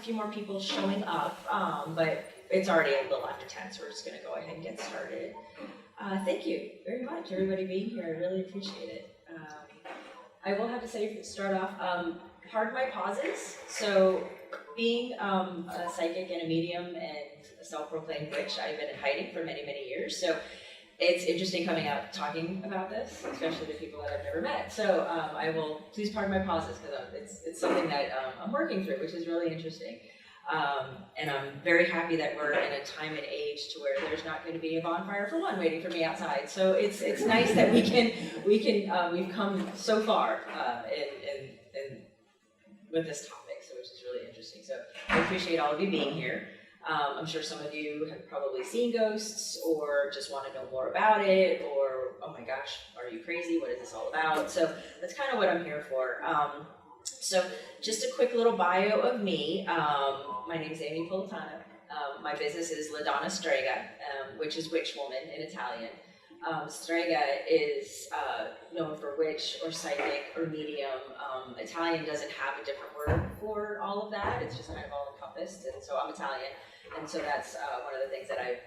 few more people showing up, but it's already a little after 10, so we're just going to go ahead and get started. Thank you very much, everybody being here. I really appreciate it. I will have to say, start off, pardon my pauses. So being a psychic and a medium and a self-proclaimed witch, I've been in hiding for many, many years. So it's interesting coming out talking about this, especially to people that I've never met. So I will, please pardon my pauses, because it's something that I'm working through, which is really interesting. And I'm very happy that we're in a time and age to where there's not going to be a bonfire for one waiting for me outside. So it's nice that we've come so far in with this topic, so which is really interesting. So I appreciate all of you being here. I'm sure some of you have probably seen ghosts or just want to know more about it, or, oh my gosh, are you crazy? What is this all about? So that's kind of what I'm here for. So just a quick little bio of me. My name is Amy Politano. My business is La Donna Strega, which is witch woman in Italian. Strega is known for witch or psychic or medium. Italian doesn't have a different word for all of that. It's just kind of all encompassed, and so I'm Italian. And so that's one of the things that I've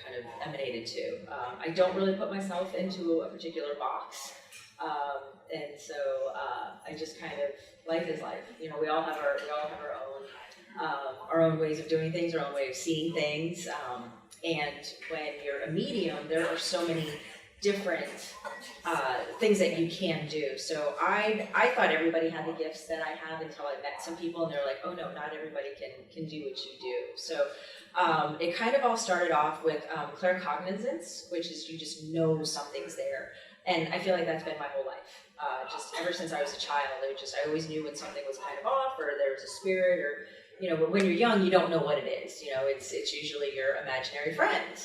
kind of emanated to. I don't really put myself into a particular box. And so I just kind of, life is life. We all have our own ways of doing things, our own way of seeing things. And when you're a medium, there are so many different things that you can do. So I thought everybody had the gifts that I have until I met some people, and they're like, oh no, not everybody can do what you do. So it kind of all started off with claircognizance, which is you just know something's there. And I feel like that's been my whole life. Just ever since I was a child, I always knew when something was kind of off, or there was a spirit, or when you're young, you don't know what it is. It's usually your imaginary friend,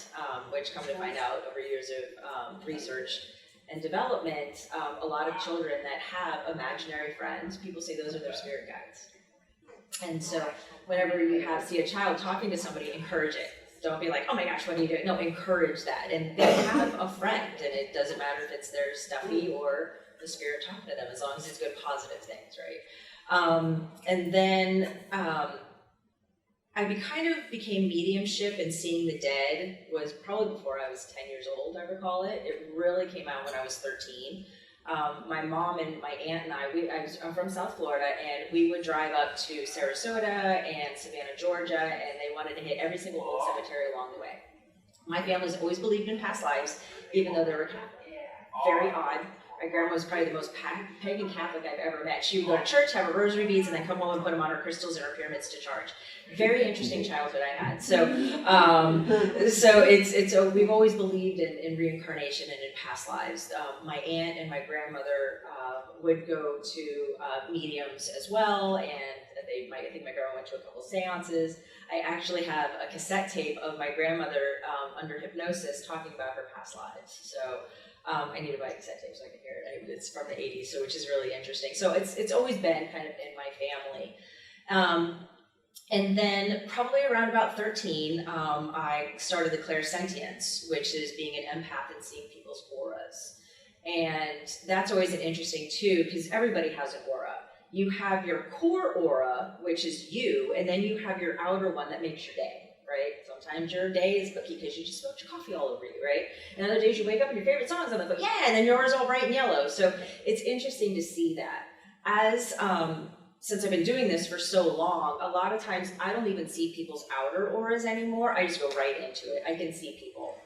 which, come to find out over years of research and development, a lot of children that have imaginary friends, people say those are their spirit guides. And so whenever you see a child talking to somebody, encourage it. Don't be like, oh my gosh, what are you doing? No, encourage that. And they have a friend, and it doesn't matter if it's their stuffy or the spirit talking to them, as long as it's good, positive things, right? And then I kind of became mediumship, and seeing the dead was probably before I was 10 years old, I recall it. It really came out when I was 13. My mom and my aunt and I'm from South Florida, and we would drive up to Sarasota and Savannah, Georgia, and they wanted to hit every single old cemetery along the way. My family's always believed in past lives, even though they were Catholic. Very odd. My grandma was probably the most pagan Catholic I've ever met. She would go to church, have her rosary beads, and then come home and put them on her crystals and her pyramids to charge. Very interesting childhood I had. So, we've always believed in reincarnation and in past lives. My aunt and my grandmother would go to mediums as well, and I think my grandma went to a couple seances. I actually have a cassette tape of my grandmother under hypnosis talking about her past lives. So. I need to buy a cassette tape so I can hear it. It's from the 80s, so which is really interesting. So it's always been kind of in my family. And then probably around about 13, I started the clairsentience, which is being an empath and seeing people's auras. And that's always an interesting too, because everybody has an aura. You have your core aura, which is you, and then you have your outer one that makes your day. Right? Sometimes your day is because you just spilled your coffee all over you, right? And other days you wake up and your favorite song's on the phone, yeah, and then yours all bright and yellow. So it's interesting to see that. As since I've been doing this for so long, a lot of times I don't even see people's outer auras anymore. I just go right into it. I can see people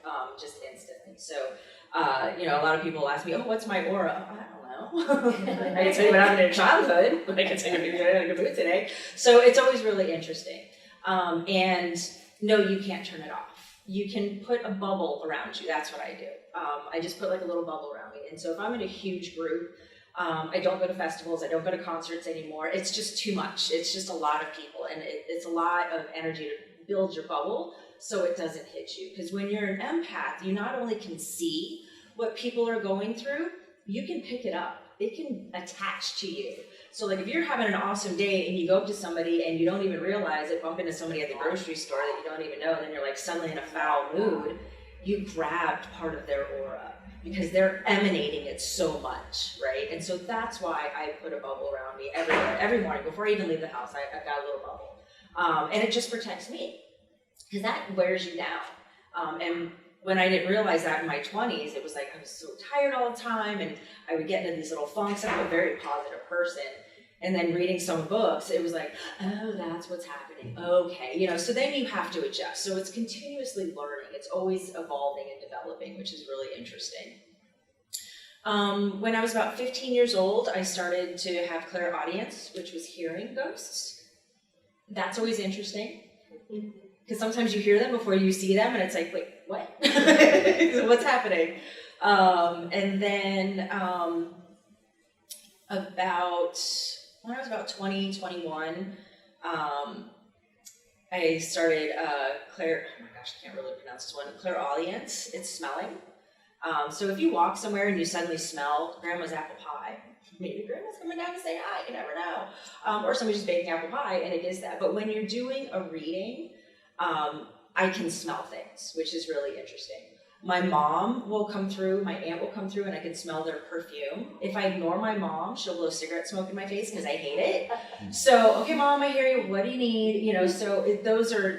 just instantly. So a lot of people ask me, oh, what's my aura? I don't know. I can tell you what happened in your childhood, but I can tell you what you're in a good mood today. So it's always really interesting. And no, you can't turn it off. You can put a bubble around you. That's what I do. I just put like a little bubble around me. And so if I'm in a huge group, I don't go to festivals. I don't go to concerts anymore. It's just too much. It's just a lot of people. And it's a lot of energy to build your bubble so it doesn't hit you. Because when you're an empath, you not only can see what people are going through, you can pick it up. It can attach to you. So like if you're having an awesome day and you go up to somebody and you don't even realize it, bump into somebody at the grocery store that you don't even know, and then you're like suddenly in a foul mood, you grabbed part of their aura because they're emanating it so much, right? And so that's why I put a bubble around me everywhere, every morning before I even leave the house. I've got a little bubble. And it just protects me, because that wears you down. And when I didn't realize that in my 20s, it was like I was so tired all the time, and I would get into these little funks. I'm a very positive person. And then reading some books, it was like, oh, that's what's happening. Okay, so then you have to adjust. So it's continuously learning. It's always evolving and developing, which is really interesting. When I was about 15 years old, I started to have clairaudience, which was hearing ghosts. That's always interesting, because sometimes you hear them before you see them, and it's like, wait, what? What's happening? And then when I was about 20, 21, I started oh my gosh, I can't really pronounce this one, clairaudience. It's smelling. So if you walk somewhere and you suddenly smell grandma's apple pie, maybe grandma's coming down to say hi, you never know. Or somebody's just baking apple pie, and it is that. But when you're doing a reading, I can smell things, which is really interesting. My mom will come through, my aunt will come through, and I can smell their perfume. If I ignore my mom, she'll blow cigarette smoke in my face because I hate it. So, okay, Mom, I hear you. What do you need? So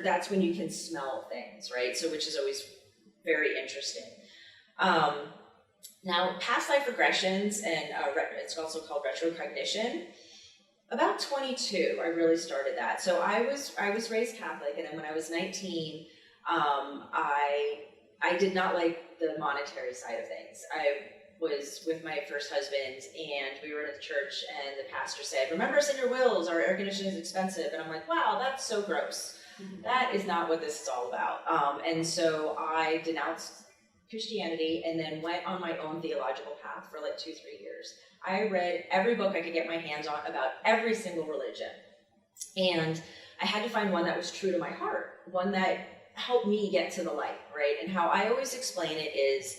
that's when you can smell things, right? So, which is always very interesting. Now, past life regressions, and it's also called retrocognition. About 22, I really started that. So I was raised Catholic, and then when I was 19, I did not like the monetary side of things. I was with my first husband, and we were at the church, and the pastor said, "Remember us in your wills, our air conditioning is expensive." And I'm like, wow, that's so gross. That is not what this is all about. And so I denounced Christianity and then went on my own theological path for like 2-3 years. I read every book I could get my hands on about every single religion. And I had to find one that was true to my heart, one that helped me get to the light, right? And how I always explain it is,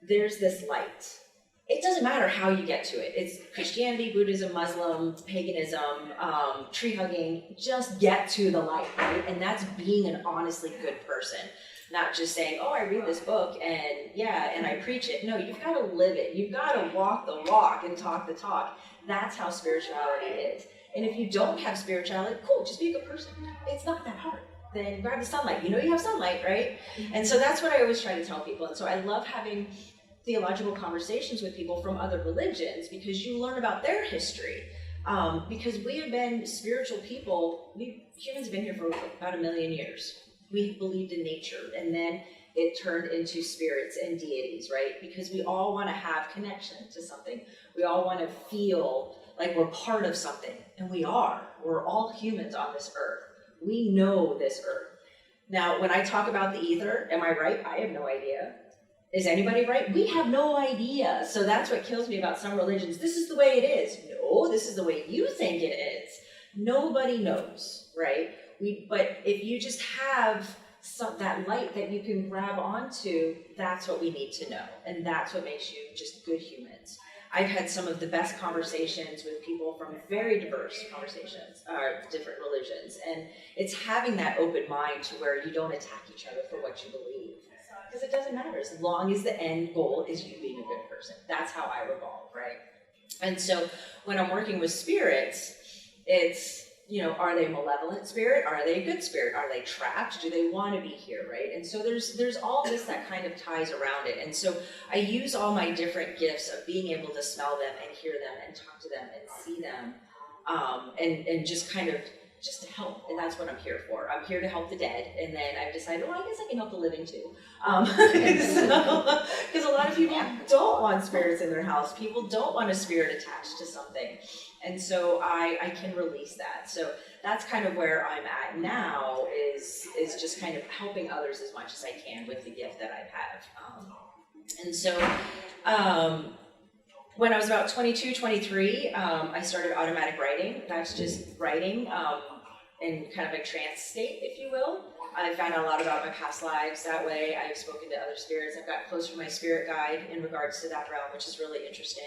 there's this light. It doesn't matter how you get to it. It's Christianity, Buddhism, Muslim, paganism, tree hugging. Just get to the light, right? And that's being an honestly good person. Not just saying, oh, I read this book and I preach it. No, you've got to live it. You've got to walk the walk and talk the talk. That's how spirituality is. And if you don't have spirituality, cool, just be a good person. It's not that hard. Then grab the sunlight. You have sunlight, right? And so that's what I always try to tell people. And so I love having theological conversations with people from other religions, because you learn about their history. Because we have been spiritual people. Humans have been here for about 1 million years. We believed in nature, and then it turned into spirits and deities, right? Because we all want to have connection to something. We all want to feel like we're part of something, and we are. We're all humans on this earth. We know this earth. Now, when I talk about the ether, am I right? I have no idea. Is anybody right? We have no idea. So that's what kills me about some religions. This is the way it is. No, this is the way you think it is. Nobody knows, right? But if you just have that light that you can grab onto, that's what we need to know. And that's what makes you just good humans. I've had some of the best conversations with people from very diverse different religions. And it's having that open mind to where you don't attack each other for what you believe. Because it doesn't matter, as long as the end goal is you being a good person. That's how I revolve, right? And so when I'm working with spirits, it's, are they a malevolent spirit? Are they a good spirit? Are they trapped? Do they want to be here, right? And so there's all this that kind of ties around it. And so I use all my different gifts of being able to smell them and hear them and talk to them and see them, and just kind of just to help. And that's what I'm here for. I'm here to help the dead. And then I've decided, I guess I can help the living too. Because a lot of people don't want spirits in their house. People don't want a spirit attached to something. And so I can release that. So that's kind of where I'm at now, is just kind of helping others as much as I can with the gift that I have. And so when I was about 22, 23, I started automatic writing. That's just writing in kind of a trance state, if you will. I found out a lot about my past lives that way. I've spoken to other spirits. I've got closer to my spirit guide in regards to that realm, which is really interesting.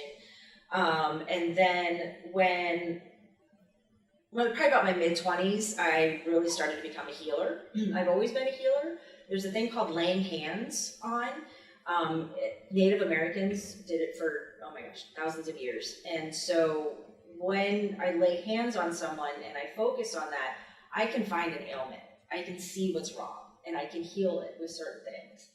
And then when probably about my mid-20s, I really started to become a healer. I've always been a healer. There's a thing called laying hands on. Native Americans did it for, thousands of years. And so when I lay hands on someone and I focus on that, I can find an ailment. I can see what's wrong, and I can heal it with certain things.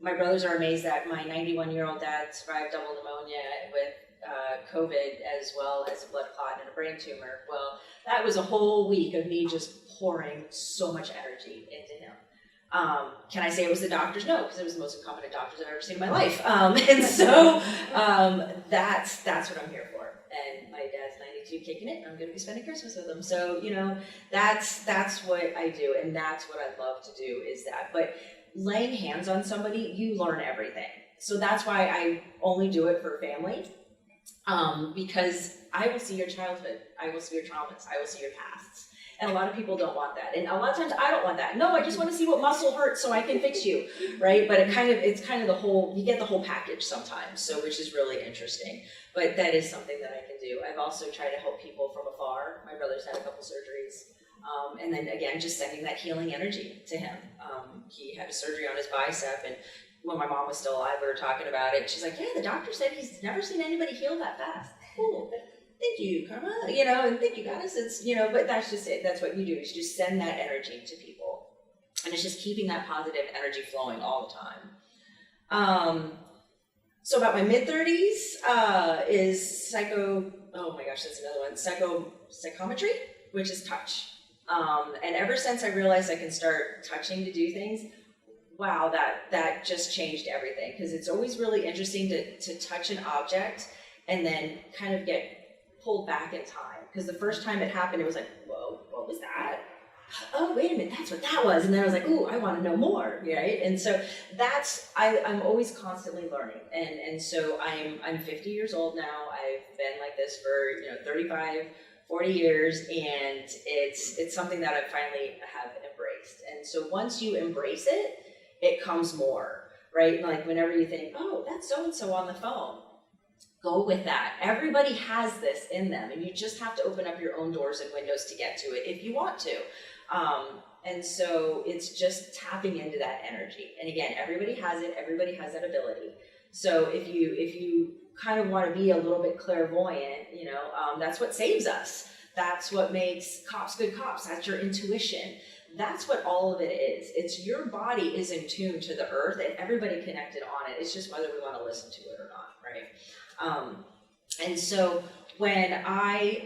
My brothers are amazed that my 91-year-old dad survived double pneumonia with COVID, as well as a blood clot and a brain tumor. Well, that was a whole week of me just pouring so much energy into him. Can I say it was the doctors? No, because it was the most incompetent doctors I've ever seen in my life. And so that's what I'm here for. And my dad's 92 kicking it, and I'm going to be spending Christmas with him. So, you know, that's what I do, and that's what I love to do, is that. But laying hands on somebody, you learn everything. So that's why I only do it for family, because I will see your childhood, I will see your traumas, I will see your pasts. And a lot of people don't want that. And a lot of times I don't want that. No, I just want to see what muscle hurts so I can fix you, right? But it's kind of the whole, you get the whole package sometimes, so which is really interesting. But that is something that I can do. I've also tried to help people from afar. My brother's had a couple surgeries. And then again, just sending that healing energy to him. He had a surgery on his bicep, and when my mom was still alive, we were talking about it. She's like, yeah, the doctor said he's never seen anybody heal that fast. Cool. Thank you, Karma, you know, and thank you, Goddess. It's, you know, but that's just it. That's what you do, is just send that energy to people. And it's just keeping that positive energy flowing all the time. So about my mid-30s is psychometry, which is touch. And ever since I realized I can start touching to do things, wow, that just changed everything. Because it's always really interesting to touch an object and then kind of get pulled back in time. Because the first time it happened, it was like, whoa, what was that? Oh, wait a minute, that's what that was. And then I was like, ooh, I want to know more, right? And so I'm always constantly learning. And so I'm 50 years old now. I've been like this for, 35, 40 years, and it's something that I finally have embraced. And so once you embrace it, it comes more, right? Like whenever you think, oh, that's so-and-so on the phone, go with that. Everybody has this in them, and you just have to open up your own doors and windows to get to it if you want to. And so it's just tapping into that energy. And again, everybody has it. Everybody has that ability. So if you kind of want to be a little bit clairvoyant, that's what saves us. That's what makes cops good cops. That's your intuition. That's what all of it is. It's your body is in tune to the earth, and everybody connected on it. It's just whether we want to listen to it or not, right? And so when I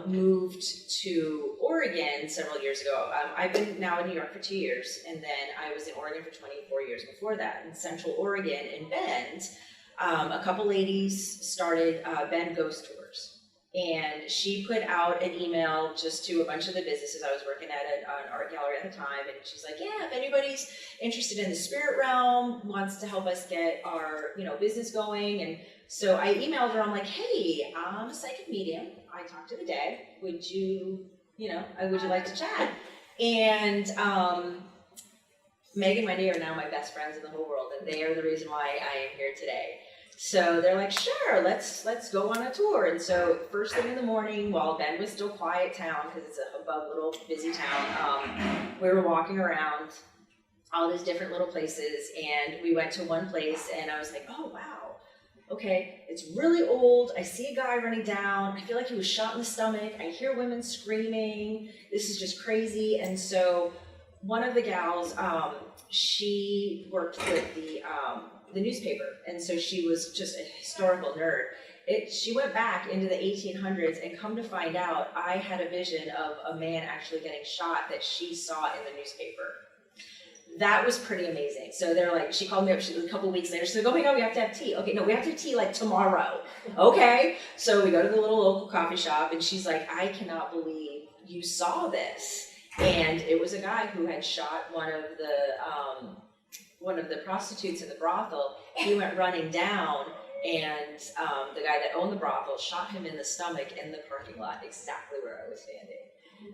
moved to Oregon several years ago, I've been now in New York for 2 years, and then I was in Oregon for 24 years before that. In Central Oregon, in Bend, a couple ladies started Bend Ghost Tours. And she put out an email just to a bunch of the businesses. I was working at an art gallery at the time, and she's like, yeah, if anybody's interested in the spirit realm, wants to help us get our business going. And so I emailed her. I'm like, hey, I'm a psychic medium. I talk to the dead. Would you like to chat? And Meg and Wendy are now my best friends in the whole world, and they are the reason why I am here today. So they're like, sure, let's go on a tour. And so first thing in the morning, while Bend was still quiet town, because it's a hubbub little busy town, we were walking around all these different little places, and we went to one place, and I was like, oh, wow, okay, it's really old. I see a guy running down. I feel like he was shot in the stomach. I hear women screaming. This is just crazy. And so one of the gals, she worked with the newspaper, and so she was just a historical nerd. She went back into the 1800s, and come to find out, I had a vision of a man actually getting shot that she saw in the newspaper. That was pretty amazing. So they're like, she called me up a couple weeks later. She's like, oh my God, we have to have tea. Okay, no, we have to have tea like tomorrow. Okay. So we go to the little local coffee shop, and she's like, I cannot believe you saw this. And it was a guy who had shot one of the prostitutes in the brothel. He went running down, and the guy that owned the brothel shot him in the stomach in the parking lot, exactly where I was standing.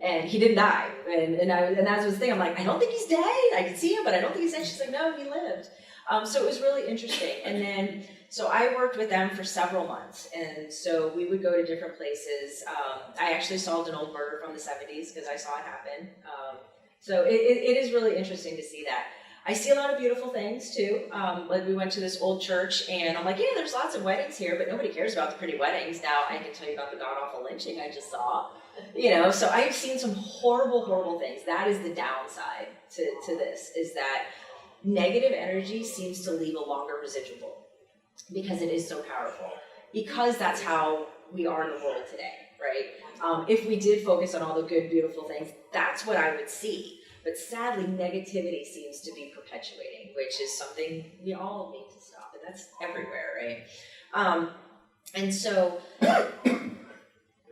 And he didn't die. And that was the thing. I'm like, I don't think he's dead. I can see him, but I don't think he's dead. She's like, no, he lived. So it was really interesting. And then, so I worked with them for several months. And so we would go to different places. I actually solved an old murder from the 70s because I saw it happen. So it is really interesting to see that. I see a lot of beautiful things too. Like we went to this old church, and I'm like, yeah, there's lots of weddings here, but nobody cares about the pretty weddings. Now I can tell you about the god-awful lynching I just saw. You know, so I've seen some horrible, horrible things. That is the downside to this, is that negative energy seems to leave a longer residual because it is so powerful. Because that's how we are in the world today, right? If we did focus on all the good, beautiful things, that's what I would see. But sadly, negativity seems to be perpetuating, which is something we all need to stop, and that's everywhere, right? And so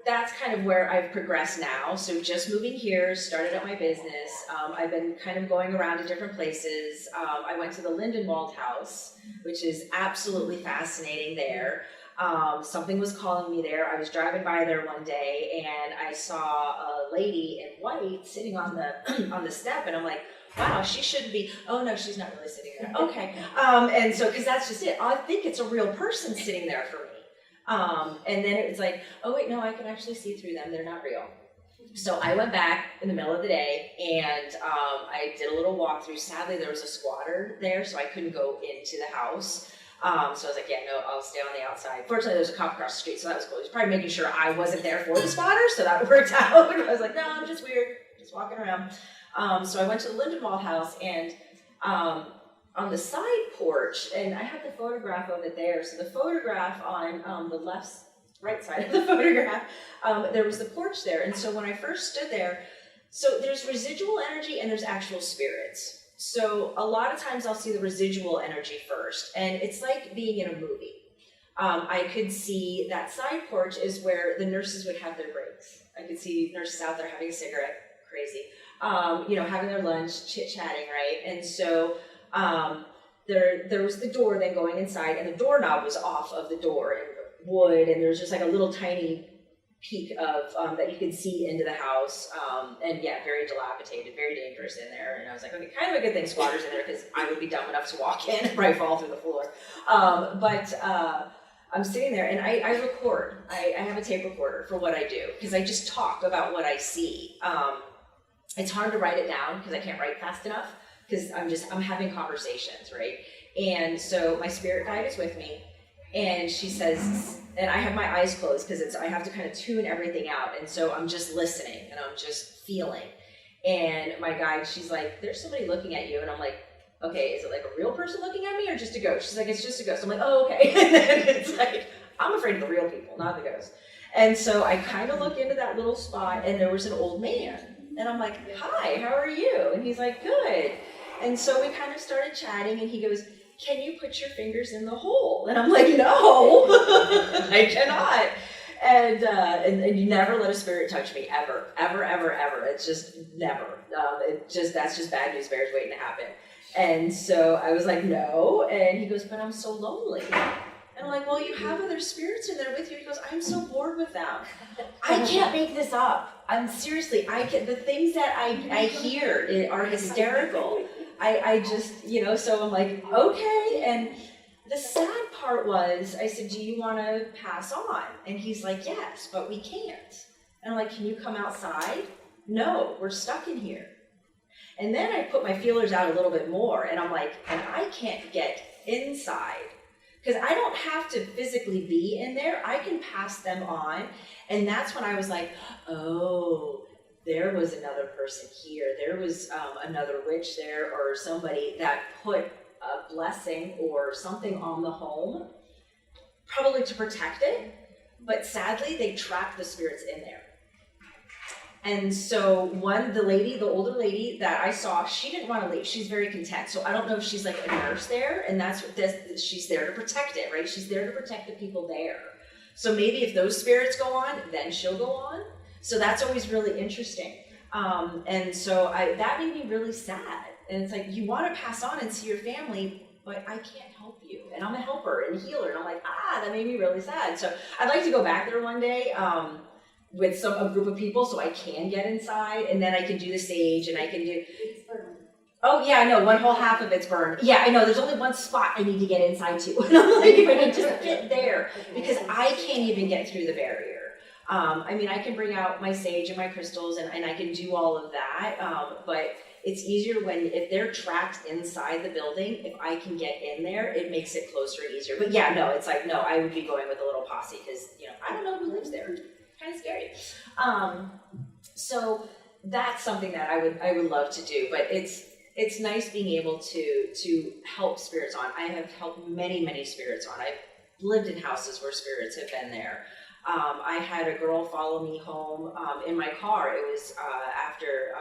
that's kind of where I've progressed now. So just moving here, started up my business. I've been kind of going around to different places. I went to the Lindenwald house, which is absolutely fascinating there. Something was calling me there. I was driving by there one day and I saw a lady in white sitting on the on the step, and I'm like, wow, she shouldn't be. Oh no, she's not really sitting there. Okay. And so, because that's just it. I think it's a real person sitting there for me. And then it was like, oh wait, no, I can actually see through them. They're not real. So I went back in the middle of the day and I did a little walkthrough. Sadly, there was a squatter there, so I couldn't go into the house. So I was like, yeah, no, I'll stay on the outside. Fortunately, there was a cop across the street, so that was cool. He was probably making sure I wasn't there for the spotter, so that worked out. I was like, no, I'm just weird, just walking around. So I went to the Lindenwald house, and on the side porch, and I have the photograph of it there. So the photograph on the right side of the photograph, there was the porch there. And so when I first stood there, so there's residual energy and there's actual spirits. So a lot of times I'll see the residual energy first, and it's like being in a movie. I could see that side porch is where the nurses would have their breaks. I could see nurses out there having a cigarette, crazy, having their lunch, chit-chatting, right? And so there was the door then going inside, and the doorknob was off of the door in wood, and there's just like a little tiny peak of that you could see into the house, and yeah, very dilapidated, very dangerous in there. And I was like, okay, kind of a good thing squatters in there, because I would be dumb enough to walk in and probably fall through the floor. But I'm sitting there and I record. I have a tape recorder for what I do, because I just talk about what I see. It's hard to write it down because I can't write fast enough, because I'm having conversations, right? And so my spirit guide is with me, and she says, and I have my eyes closed because I have to kind of tune everything out, and so I'm just listening and I'm just feeling. And my guide, she's like, there's somebody looking at you, and I'm like, okay, is it like a real person looking at me or just a ghost? She's like, it's just a ghost. I'm like, oh, okay. And then it's like, I'm afraid of the real people, not the ghost. And so I kind of look into that little spot, and there was an old man, and I'm like, hi, how are you? And he's like, good. And so we kind of started chatting, and he goes, can you put your fingers in the hole? And I'm like, no, I cannot. And you never let a spirit touch me, ever, ever, ever, ever. It's just never. That's just bad news bears waiting to happen. And so I was like, no. And he goes, but I'm so lonely. And I'm like, well, you have other spirits in there with you. He goes, I'm so bored with them. I can't make this up. I'm seriously, the things that I hear are hysterical. I just, so I'm like, okay. And the sad part was, I said, do you want to pass on? And he's like, yes, but we can't. And I'm like, can you come outside? No, we're stuck in here. And then I put my feelers out a little bit more, and I'm like, and I can't get inside, because I don't have to physically be in there. I can pass them on. And that's when I was like, oh, there was another person here. There was another witch there, or somebody that put a blessing or something on the home, probably to protect it. But sadly, they trapped the spirits in there. And so the older lady that I saw, she didn't want to leave. She's very content. So I don't know if she's like a nurse there, and that's what she's there to protect it, right? She's there to protect the people there. So maybe if those spirits go on, then she'll go on. So that's always really interesting. And so that made me really sad. And it's like, you want to pass on and see your family, but I can't help you. And I'm a helper and a healer. And I'm like, that made me really sad. So I'd like to go back there one day with a group of people so I can get inside, and then I can do the sage, and I can do... It's burned. Oh, yeah, I know. One whole half of it's burned. Yeah, I know. There's only one spot I need to get inside to. And I'm like, if I can just get there, because I can't even get through the barrier. I can bring out my sage and my crystals, and I can do all of that, but it's easier if they're trapped inside the building. If I can get in there, it makes it closer and easier. But yeah, no, it's like, no, I would be going with a little posse, because, I don't know who lives there. kind of scary. So that's something that I would love to do, but it's nice being able to help spirits on. I have helped many spirits on. I've lived in houses where spirits have been there. I had a girl follow me home in my car. It was after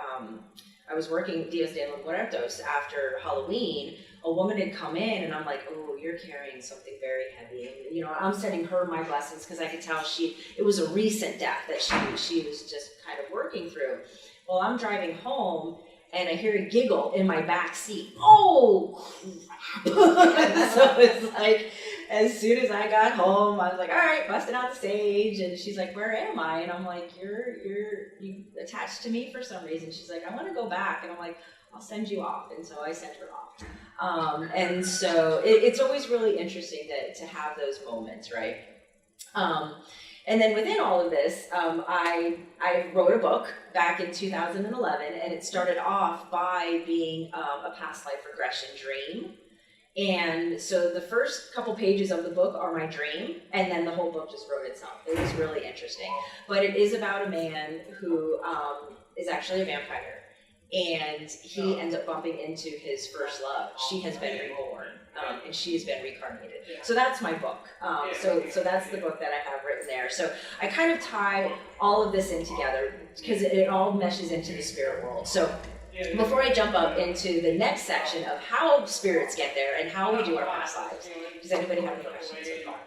I was working Dias de los Muertos after Halloween. A woman had come in, and I'm like, oh, you're carrying something very heavy. And, you know, I'm sending her my blessings because I could tell it was a recent death that she was just kind of working through. Well, I'm driving home, and I hear a giggle in my back seat. Oh, crap. So it's like, as soon as I got home, I was like, all right, busting out the sage. And she's like, where am I? And I'm like, you attached to me for some reason. She's like, I want to go back. And I'm like, I'll send you off. And so I sent her off. And so it's always really interesting to have those moments, right? And then within all of this, I wrote a book back in 2011, and it started off by being a past life regression dream. And so the first couple pages of the book are my dream, and then the whole book just wrote itself. It was really interesting. But it is about a man who is actually a vampire, and he ends up bumping into his first love. She has been reborn, and she has been reincarnated. So that's my book. So that's the book that I have written there. So I kind of tie all of this in together because it all meshes into the spirit world. So before I jump up into the next section of how spirits get there and how we do our past lives, does anybody have any questions so far?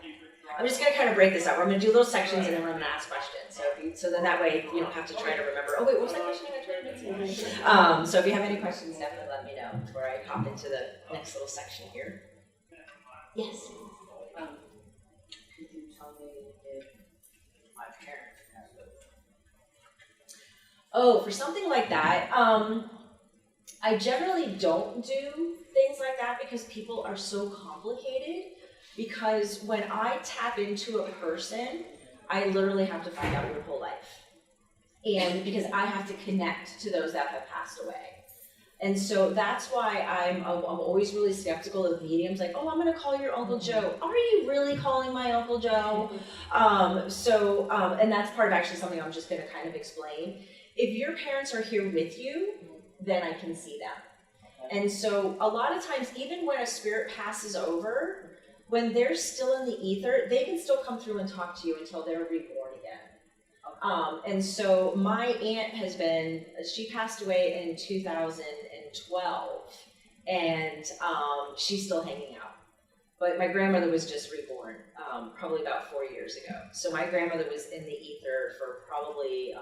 I'm just going to kind of break this up. We're going to do little sections, and then we're going to ask questions. So then that way you don't have to try to remember, oh wait, what was that question I tried to answer? So if you have any questions, definitely let me know before I hop into the next little section here. Yes? Could you tell me if my parents have those? Oh, for something like that, I generally don't do things like that because people are so complicated. Because when I tap into a person, I literally have to find out your whole life. And because I have to connect to those that have passed away. And so that's why I'm always really skeptical of mediums, like, oh, I'm going to call your Uncle Joe. Are you really calling my Uncle Joe? And that's part of actually something I'm just going to kind of explain. If your parents are here with you, then I can see them. And so a lot of times, even when a spirit passes over, when they're still in the ether, they can still come through and talk to you until they're reborn again. And so my aunt she passed away in 2012, and she's still hanging out. But my grandmother was just reborn, probably about 4 years ago. So my grandmother was in the ether for probably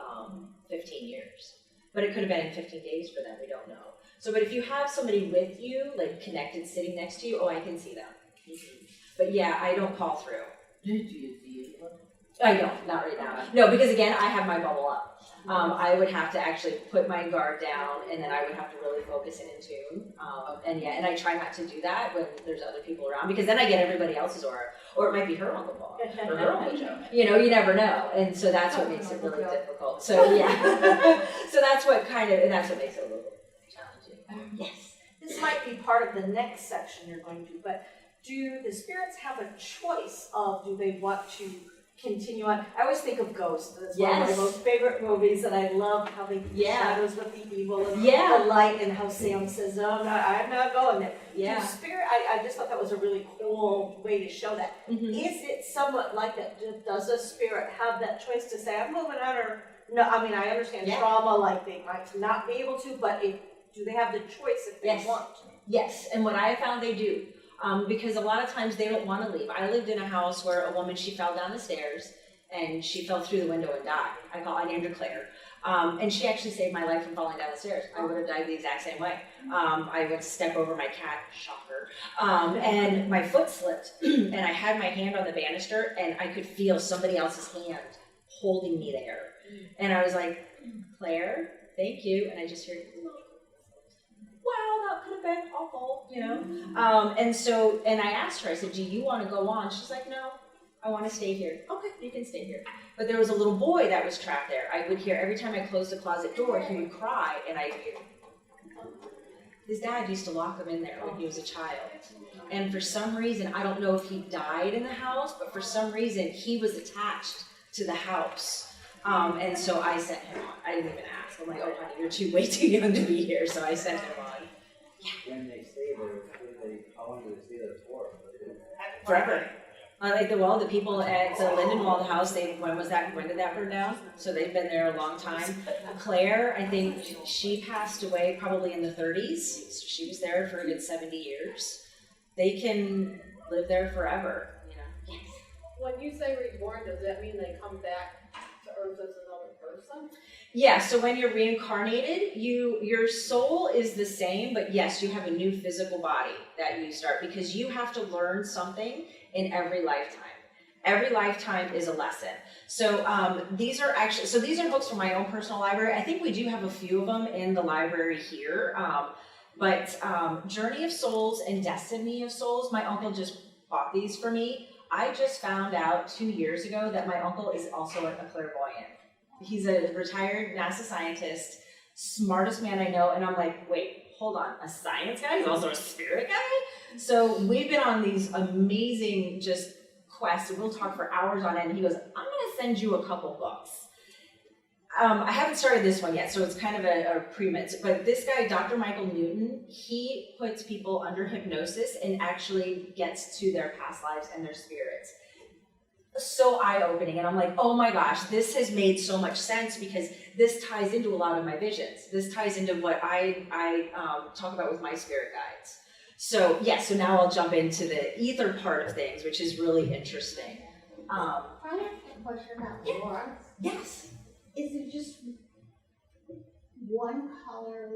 15 years. But it could have been 15 days for them, we don't know. So, but if you have somebody with you, like connected, sitting next to you, oh, I can see them. But yeah, I don't call through. Do you see it? I don't, not right now. No, because again, I have my bubble up. I would have to actually put my guard down, and then I would have to really focus in tune. And I try not to do that when there's other people around, because then I get everybody else's aura, or it might be her Uncle Bob, or her Uncle Joe. You know, you never know, and so that's what makes it really difficult. So yeah, so that's what makes it a little bit challenging. Yes. This might be part of the next section you're going to, but do the spirits have a choice of, do they want to continue on? I always think of Ghost. That's one of my most favorite movies, and I love how they shadows with the evil and the light, and how Sam says, no, I'm not going there. Yeah. Spirit, I just thought that was a really cool way to show that. Mm-hmm. Is it somewhat like that? Does a spirit have that choice to say, I'm moving on, or no? I mean, I understand trauma, like they might not be able to, but do they have the choice if they want to? Yes, and what I have found they do. Because a lot of times they don't want to leave. I lived in a house where a woman, she fell down the stairs and she fell through the window and died. I named her Claire. And she actually saved my life from falling down the stairs. I would have died the exact same way. I went to step over my cat, shocker, and my foot slipped, and I had my hand on the banister, and I could feel somebody else's hand holding me there. And I was like, Claire, thank you. And I just heard, wow, that could have been awful, you know? And I asked her, I said, do you want to go on? She's like, no, I want to stay here. Okay, you can stay here. But there was a little boy that was trapped there. I would hear, every time I closed the closet door, he would cry, and his dad used to lock him in there when he was a child. And for some reason, I don't know if he died in the house, but for some reason, he was attached to the house. And so I sent him on. I didn't even ask. I'm like, oh honey, you're way too young to be here, so I sent him on. When they stay there, how long do they stay there for? Forever. Like the people at the Lindenwald house, when did that burn down? So they've been there a long time. Claire, I think she passed away probably in the 30s. So she was there for a good 70 years. They can live there forever, you know. Yes. When you say reborn, does that mean they come back to Earth as another person? Yeah, so when you're reincarnated, your soul is the same, but yes, you have a new physical body that you start because you have to learn something in every lifetime. Every lifetime is a lesson. So these are books from my own personal library. I think we do have a few of them in the library here. But Journey of Souls and Destiny of Souls, my uncle just bought these for me. I just found out 2 years ago that my uncle is also a clairvoyant. He's a retired NASA scientist, smartest man I know, and I'm like, wait, hold on, a science guy? He's also a spirit guy? So we've been on these amazing just quests, and we'll talk for hours on end, and he goes, I'm gonna send you a couple books. I haven't started this one yet, so it's kind of a pre-mix, but this guy, Dr. Michael Newton, he puts people under hypnosis and actually gets to their past lives and their spirits. So eye-opening, and I'm like, oh my gosh, this has made so much sense because this ties into a lot of my visions. This ties into what I talk about with my spirit guides. So yes, so now I'll jump into the ether part of things, which is really interesting. Can I ask a question about aura? Yes. Is it just one color,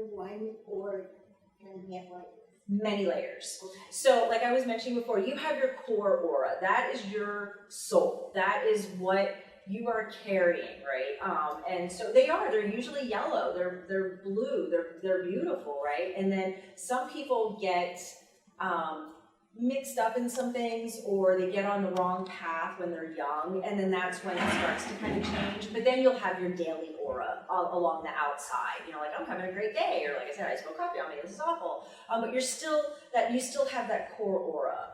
or can we have like Many layers. So like I was mentioning before, you have your core aura. That is your soul. That is what you are carrying, right? And so they're usually yellow, they're blue, they're beautiful, right? And then some people get mixed up in some things, or they get on the wrong path when they're young, and then that's when it starts to kind of change. But then you'll have your daily aura along the outside, you know, like I'm having a great day, or like I said, I spilled coffee on me, this is awful. But you still have that core aura.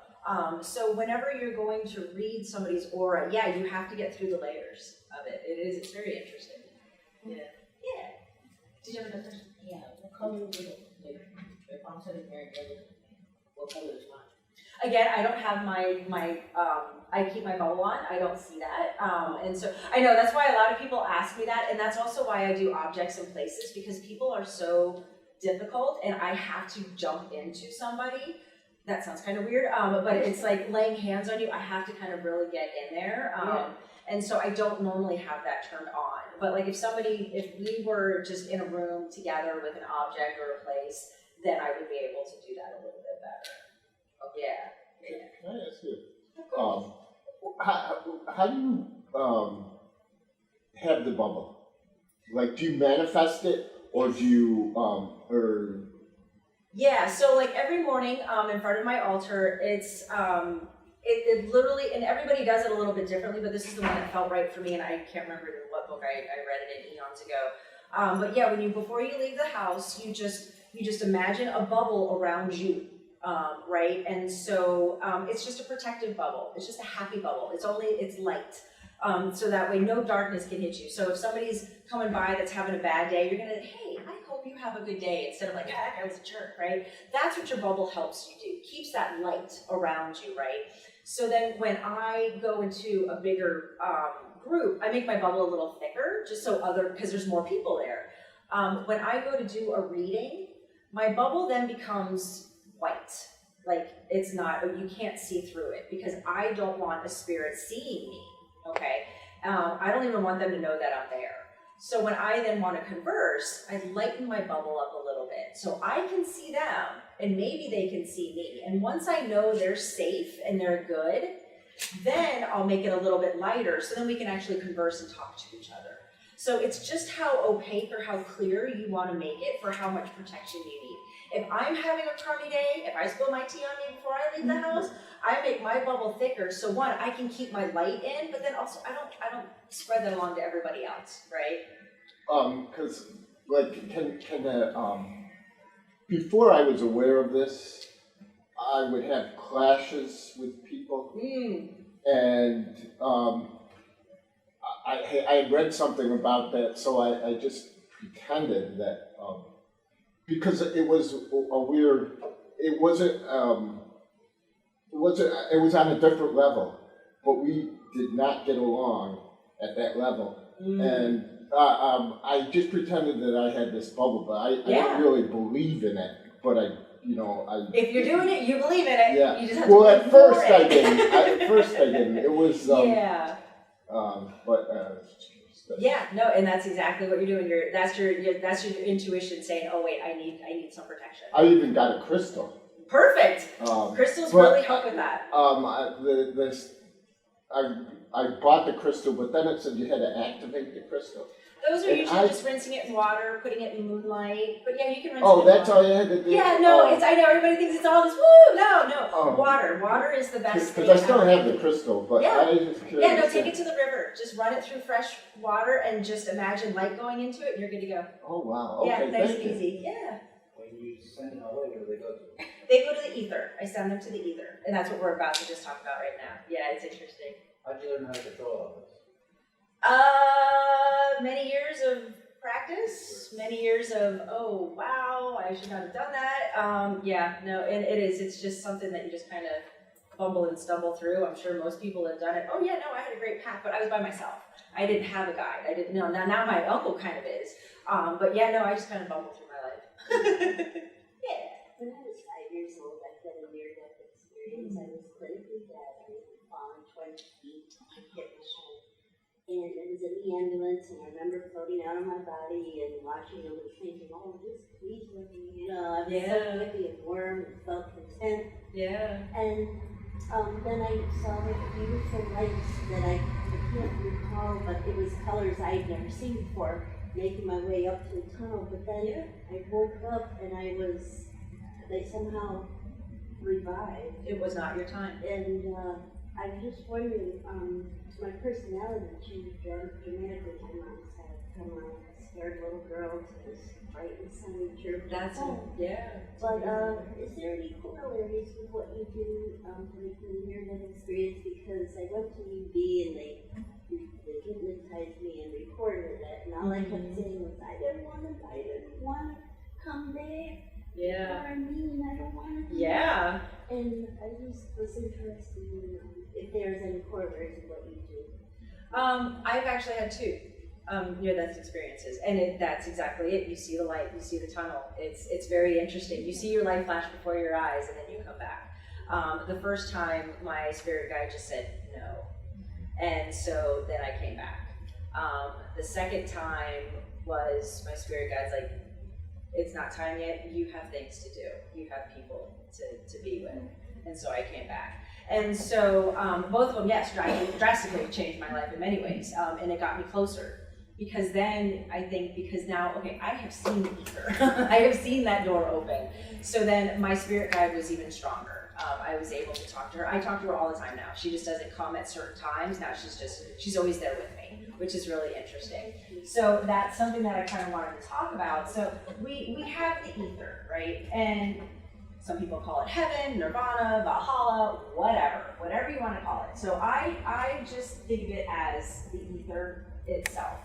So whenever you're going to read somebody's aura, yeah, you have to get through the layers of it. It's very interesting. Yeah. Yeah. Did you have another question? Yeah, what color is it? If I'm sitting there, what color is mine? Again, I don't have I keep my bubble on, I don't see that. And so, I know, that's why a lot of people ask me that, and that's also why I do objects and places, because people are so difficult, and I have to jump into somebody. That sounds kind of weird, but it's like laying hands on you, I have to kind of really get in there. And so I don't normally have that turned on. But like if we were just in a room together with an object or a place, then I would be able to do that a little bit better. Yeah. Can I ask you, how do you have the bubble? Like, do you manifest it, or do you, Yeah, so like every morning in front of my altar, it's, it literally, and everybody does it a little bit differently, but this is the one that felt right for me, and I can't remember what book I read it in eons ago. But yeah, before you leave the house, you just imagine a bubble around you. Right, and so it's just a protective bubble. It's just a happy bubble. It's light, so that way no darkness can hit you. So if somebody's coming by that's having a bad day, you're gonna, hey, I hope you have a good day, instead of like, that guy was a jerk, right? That's what your bubble helps you do. Keeps that light around you, right? So then when I go into a bigger group, I make my bubble a little thicker, just so because there's more people there. When I go to do a reading, my bubble then becomes white. Like it's not, you can't see through it, because I don't want a spirit seeing me, okay? I don't even want them to know that I'm there. So when I then want to converse, I lighten my bubble up a little bit so I can see them and maybe they can see me. And once I know they're safe and they're good, then I'll make it a little bit lighter so then we can actually converse and talk to each other. So it's just how opaque or how clear you want to make it for how much protection you need. If I'm having a crummy day, if I spill my tea on me before I leave the house, I make my bubble thicker. So one, I can keep my light in, but then also I don't spread that along to everybody else, right? Because like before I was aware of this, I would have clashes with people, and I I had read something about that, so I just pretended that, because it was a weird, it was on a different level, but we did not get along at that level. And I just pretended that I had this bubble, but I didn't really believe in it, but If you're doing it, you believe in it. Yeah. You just have to Well, believe at first for it. I didn't. At first I didn't. It was, yeah. Yeah, no, and that's exactly what you're doing. That's your intuition saying, "Oh wait, I need some protection." I even got a crystal. Perfect. Crystals but, really help with that. I bought the crystal, but then it said you had to activate the crystal. Those are and usually just rinsing it in water, putting it in moonlight. But yeah, you can rinse it Oh, in that's water. all you had to do? Yeah, no, Oh. I know everybody thinks it's all this woo. No. Oh. Water is the best thing. Because I still ever. have the crystal, but Yeah. I was curious. Yeah, no, take it to the river. Just run it through fresh water and just imagine light going into it, and you're good to go. Oh, wow. Okay, Yeah, nice thank and you. easy. Yeah. When you send them away, where do they go to? They go to the ether. I send them to the ether. And that's what we're about to just talk about right now. Yeah, it's interesting. How'd you learn how to control all this? Many years of practice, many years of, oh, wow, I should not have done that. Yeah, no, and it's just something that you just kind of bumble and stumble through. I'm sure most people have done it. Oh yeah, no, I had a great path, but I was by myself. I didn't have a guide. I didn't know. Now my uncle kind of is. But yeah, no, I just kind of bumbled through my life. Yeah. When I was 5 years old, I had a near-death experience. I was clinically dead. I had fallen 20 feet. I hit my head. And it was in the ambulance, and I remember floating out of my body and watching them and thinking, oh, just please let me, I was so happy and warm and felt content. Yeah. And then I saw beautiful lights that I can't recall, but it was colors I'd never seen before, making my way up to the tunnel. But then I woke up and they somehow revived. It was not your time. And I'm just wondering, my personality changed dramatically. My mom said, from a scared little girl to this bright and sunny cheerful. That's home. yeah. But is there any corollaries with what you do for the near-death experience? Because I went to UB and they hypnotized me and recorded it, and all I kept saying was, I didn't want to come back. Yeah. I mean, I don't want to. Yeah. And I just was interested in if there's any corollaries of what you do. I've actually had two near-death experiences, and that's exactly it. You see the light, you see the tunnel. It's very interesting. You see your life flash before your eyes, and then you come back. The first time, my spirit guide just said no, and so then I came back. The second time was my spirit guide's like, it's not time yet, you have things to do. You have people to be with. And so I came back. And so both of them, yes, drastically changed my life in many ways. And it got me closer. Because then, I think, now, okay, I have seen the ether. I have seen that door open. So then my spirit guide was even stronger. I was able to talk to her. I talk to her all the time now. She just doesn't come at certain times. Now she's always there with me, which is really interesting. So that's something that I kind of wanted to talk about. So we have the ether, right? And some people call it heaven, nirvana, Valhalla, whatever you want to call it. So I just think of it as the ether itself.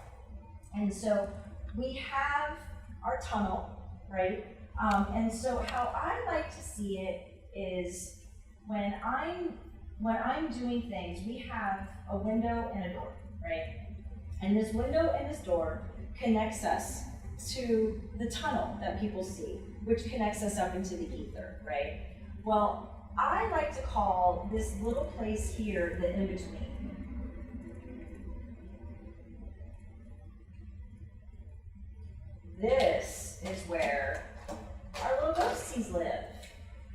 And so we have our tunnel, right? And so how I like to see it is when I'm doing things, we have a window and a door, right? And this window and this door connects us to the tunnel that people see, which connects us up into the ether, right? Well, I like to call this little place here the in-between. This is where our little ghosties live.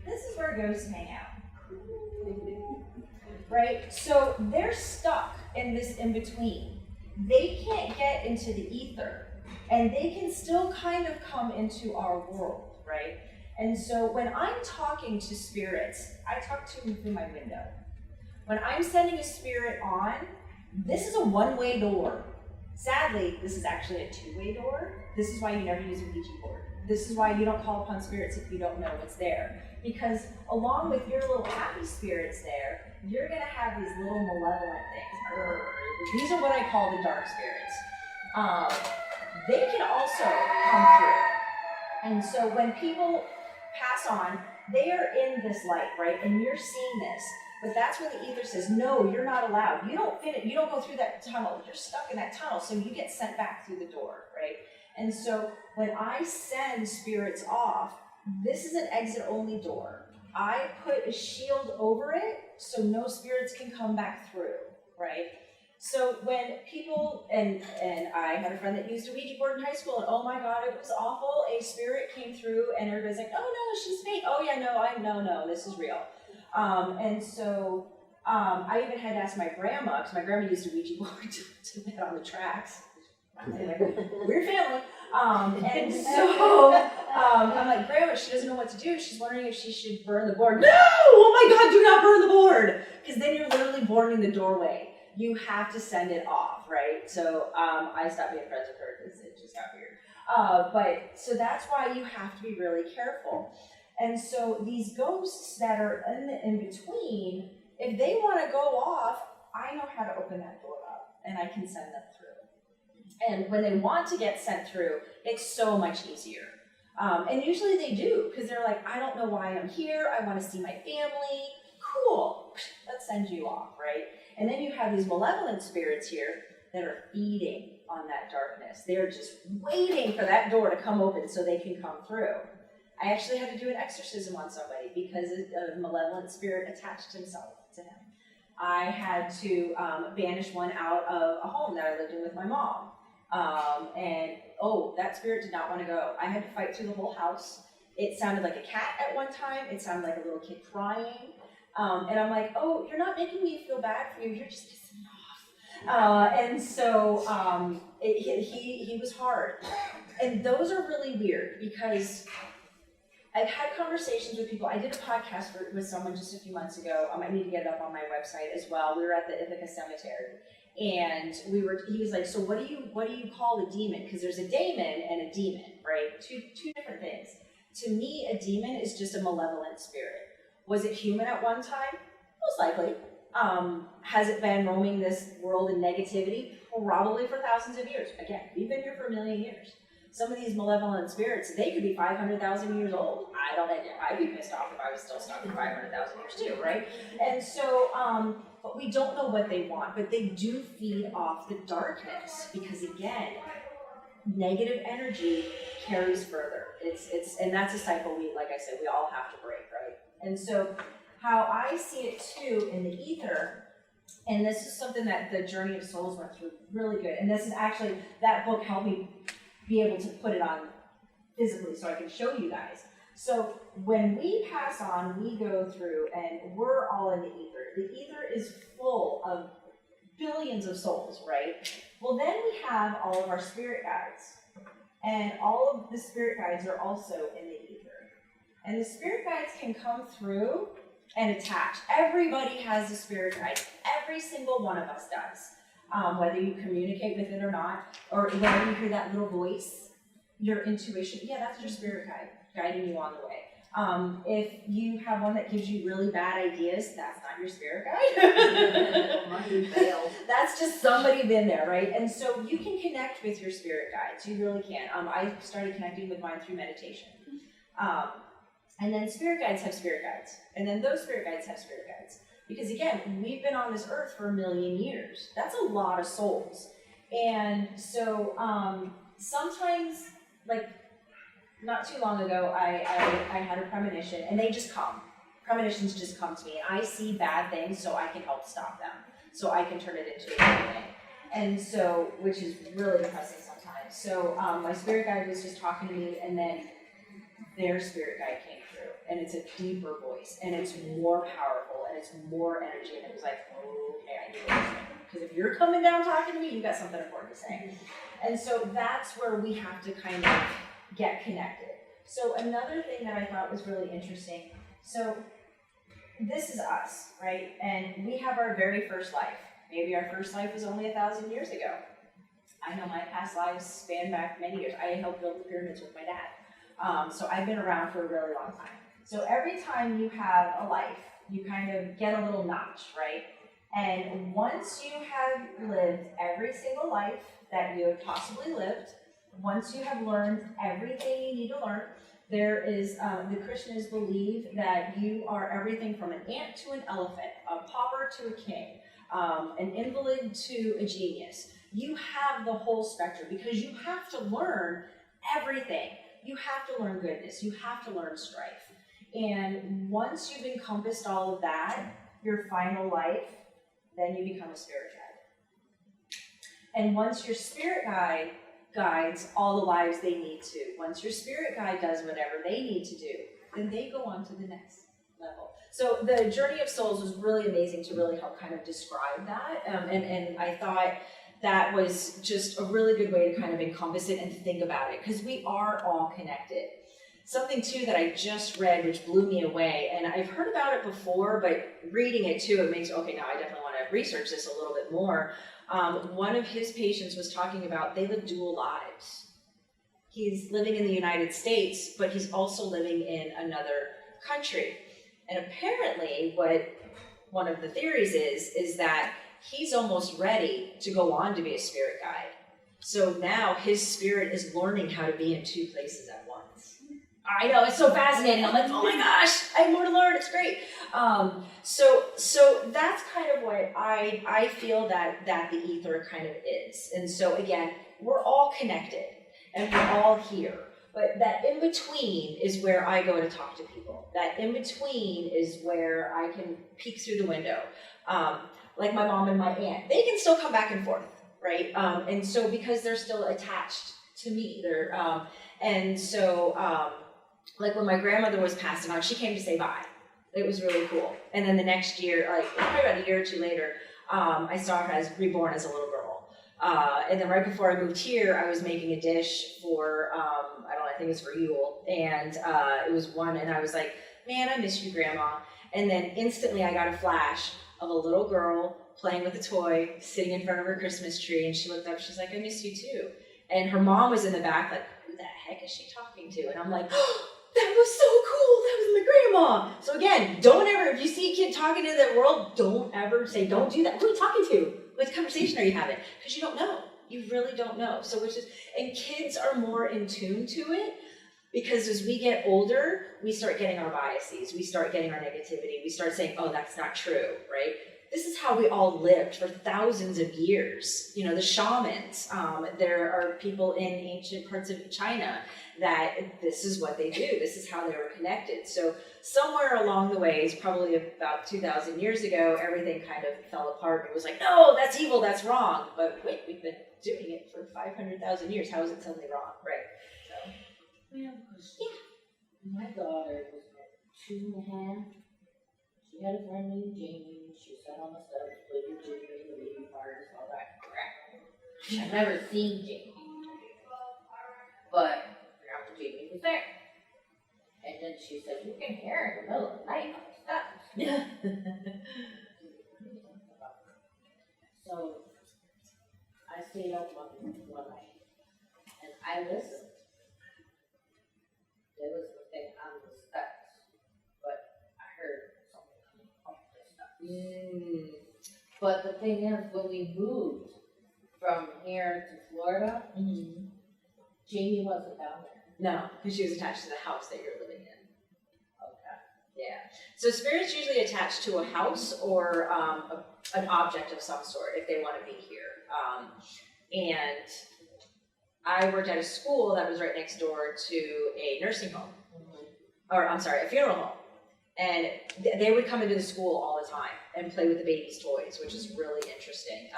This is where ghosts hang out. Right? So they're stuck in this in-between. They can't get into the ether, and they can still kind of come into our world, right? And so when I'm talking to spirits, I talk to them through my window. When I'm sending a spirit on, this is a one-way door. Sadly, this is actually a two-way door. This is why you never use a Ouija board. This is why you don't call upon spirits if you don't know what's there. Because along with your little happy spirits there, you're gonna have these little malevolent things. These are what I call the dark spirits. They can also come through. And so when people pass on, they are in this light, right? And you're seeing this. But that's when the ether says, no, you're not allowed. You don't go through that tunnel. You're stuck in that tunnel, so you get sent back through the door, right? And so when I send spirits off, this is an exit-only door. I put a shield over it so no spirits can come back through, right? So when people, and I had a friend that used a Ouija board in high school, and oh my God, it was awful. A spirit came through, and everybody's like, oh no, she's fake. Oh yeah, no, this is real. And so I even had to ask my grandma, because my grandma used a Ouija board to bet on the tracks. Anyway, weird family. And so I'm like, Grandma, she doesn't know what to do. She's wondering if she should burn the board. No! Oh my God, do not burn the board! Because then you're literally boarding the doorway. You have to send it off, right? So I stopped being friends with her because it just got weird. But so that's why you have to be really careful. And so these ghosts that are in between, if they want to go off, I know how to open that door up and I can send them through. And when they want to get sent through, it's so much easier. And usually they do, because they're like, I don't know why I'm here. I want to see my family. Cool. Let's send you off, right? And then you have these malevolent spirits here that are feeding on that darkness. They're just waiting for that door to come open so they can come through. I actually had to do an exorcism on somebody because a malevolent spirit attached himself to him. I had to banish one out of a home that I lived in with my mom. That spirit did not want to go. I had to fight through the whole house. It sounded like a cat at one time. It sounded like a little kid crying. And I'm like, oh, you're not making me feel bad for you. You're just pissing me off. He was hard. And those are really weird because I've had conversations with people. I did a podcast with someone just a few months ago. I need to get it up on my website as well. We were at the Ithaca Cemetery. And he was like, so what do you call a demon? Because there's a daemon and a demon, right? Two different things. To me, a demon is just a malevolent spirit. Was it human at one time? Most likely. Has it been roaming this world in negativity? Probably for thousands of years. Again, we've been here for 1 million years. Some of these malevolent spirits, they could be 500,000 years old. I'd be pissed off if I was still stuck in 500,000 years too, right? And so, but we don't know what they want, but they do feed off the darkness because again, negative energy carries further. And that's a cycle like I said, we all have to break, right? And so how I see it too in the ether, and this is something that the Journey of Souls went through really good. And this is actually, that book helped me be able to put it on physically so I can show you guys. So when we pass on, we go through and we're all in the ether. The ether is full of billions of souls, right? Well, then we have all of our spirit guides. And all of the spirit guides are also in the ether. And the spirit guides can come through and attach. Everybody has a spirit guide. Every single one of us does. Whether you communicate with it or not, or whether you hear that little voice, your intuition, yeah, that's your spirit guide, guiding you on the way. If you have one that gives you really bad ideas, that's not your spirit guide. That's just somebody been there, right? And so you can connect with your spirit guides, you really can. I started connecting with mine through meditation. And then spirit guides have spirit guides. And then those spirit guides have spirit guides. Because again, we've been on this earth for 1 million years. That's a lot of souls. And so sometimes, like not too long ago, I had a premonition, and they just come. Premonitions just come to me, and I see bad things so I can help stop them. So I can turn it into a good thing. And so, which is really depressing sometimes. So my spirit guide was just talking to me, and then their spirit guide came through, and it's a deeper voice, and it's more powerful, and it's more energy, and it was like, okay, I need to listen. Because if you're coming down talking to me, you've got something important to say. And so that's where we have to kind of get connected. So another thing that I thought was really interesting, so this is us, right? And we have our very first life. Maybe our first life was only 1,000 years ago. I know my past lives span back many years. I helped build the pyramids with my dad. So I've been around for a really long time. So every time you have a life, you kind of get a little notch, right? And once you have lived every single life that you have possibly lived, once you have learned everything you need to learn, there is, the Krishnas believe that you are everything from an ant to an elephant, a pauper to a king, an invalid to a genius. You have the whole spectrum because you have to learn everything. You have to learn goodness. You have to learn strife. And once you've encompassed all of that, your final life, then you become a spirit guide. And once your spirit guide guides all the lives they need to, once your spirit guide does whatever they need to do, then they go on to the next level. So the journey of souls was really amazing to really help kind of describe that. And I thought that was just a really good way to kind of encompass it and think about it, because we are all connected. Something too that I just read, which blew me away, and I've heard about it before, but reading it too, it makes, okay, now I definitely want to research this a little bit more. One of his patients was talking about they live dual lives. He's living in the United States, but he's also living in another country. And apparently what one of the theories is that he's almost ready to go on to be a spirit guide. So now his spirit is learning how to be in two places at once. I know, it's so fascinating. I'm like, oh my gosh, I have more to learn, it's great. So that's kind of what I feel that the ether kind of is. And so again, we're all connected and we're all here. But that in between is where I go to talk to people. That in between is where I can peek through the window. Like my mom and my aunt, they can still come back and forth, right? And so because they're still attached to me, like when my grandmother was passing on, she came to say bye. It was really cool. And then the next year, like probably about a year or two later, I saw her as reborn as a little girl. And then right before I moved here, I was making a dish for, I think it was for Yule. And it was one, and I was like, man, I miss you, Grandma. And then instantly I got a flash of a little girl playing with a toy, sitting in front of her Christmas tree. And she looked up, she's like, I miss you too. And her mom was in the back like, who the heck is she talking to? And I'm like, oh, that was so cool, that was my grandma. So again, don't ever, if you see a kid talking in that world, don't ever say, don't do that. Who are you talking to? What conversation are you having? Because you don't know. You really don't know. So and kids are more in tune to it, because as we get older, we start getting our biases, we start getting our negativity, we start saying, oh, that's not true, right? This is how we all lived for thousands of years. You know, the shamans, there are people in ancient parts of China that this is what they do. This is how they were connected. So somewhere along the way, it's probably about 2,000 years ago, everything kind of fell apart. It was like, no, that's evil, that's wrong. But wait, we've been doing it for 500,000 years. How is it suddenly wrong, right? So, Yeah. My daughter was about 2.5. She had a friend named Jamie. She sat on the steps, played with Jamie, the baby cars, all that crap. I've never seen Jamie, but Jamie was there. And then she said, you can hear her in the middle of the night on the steps. yeah. So I stayed up one night and I listened. There was the thing on the steps, but I heard something coming up the steps. But the thing is, when we moved from here to Florida, Jamie wasn't down there. No, because she was attached to the house that you're living in. Okay. Yeah. So spirits usually attach to a house or an object of some sort if they want to be here. And I worked at a school that was right next door to a nursing home, or I'm sorry, a funeral home. And they would come into the school all the time and play with the baby's toys, which is really interesting.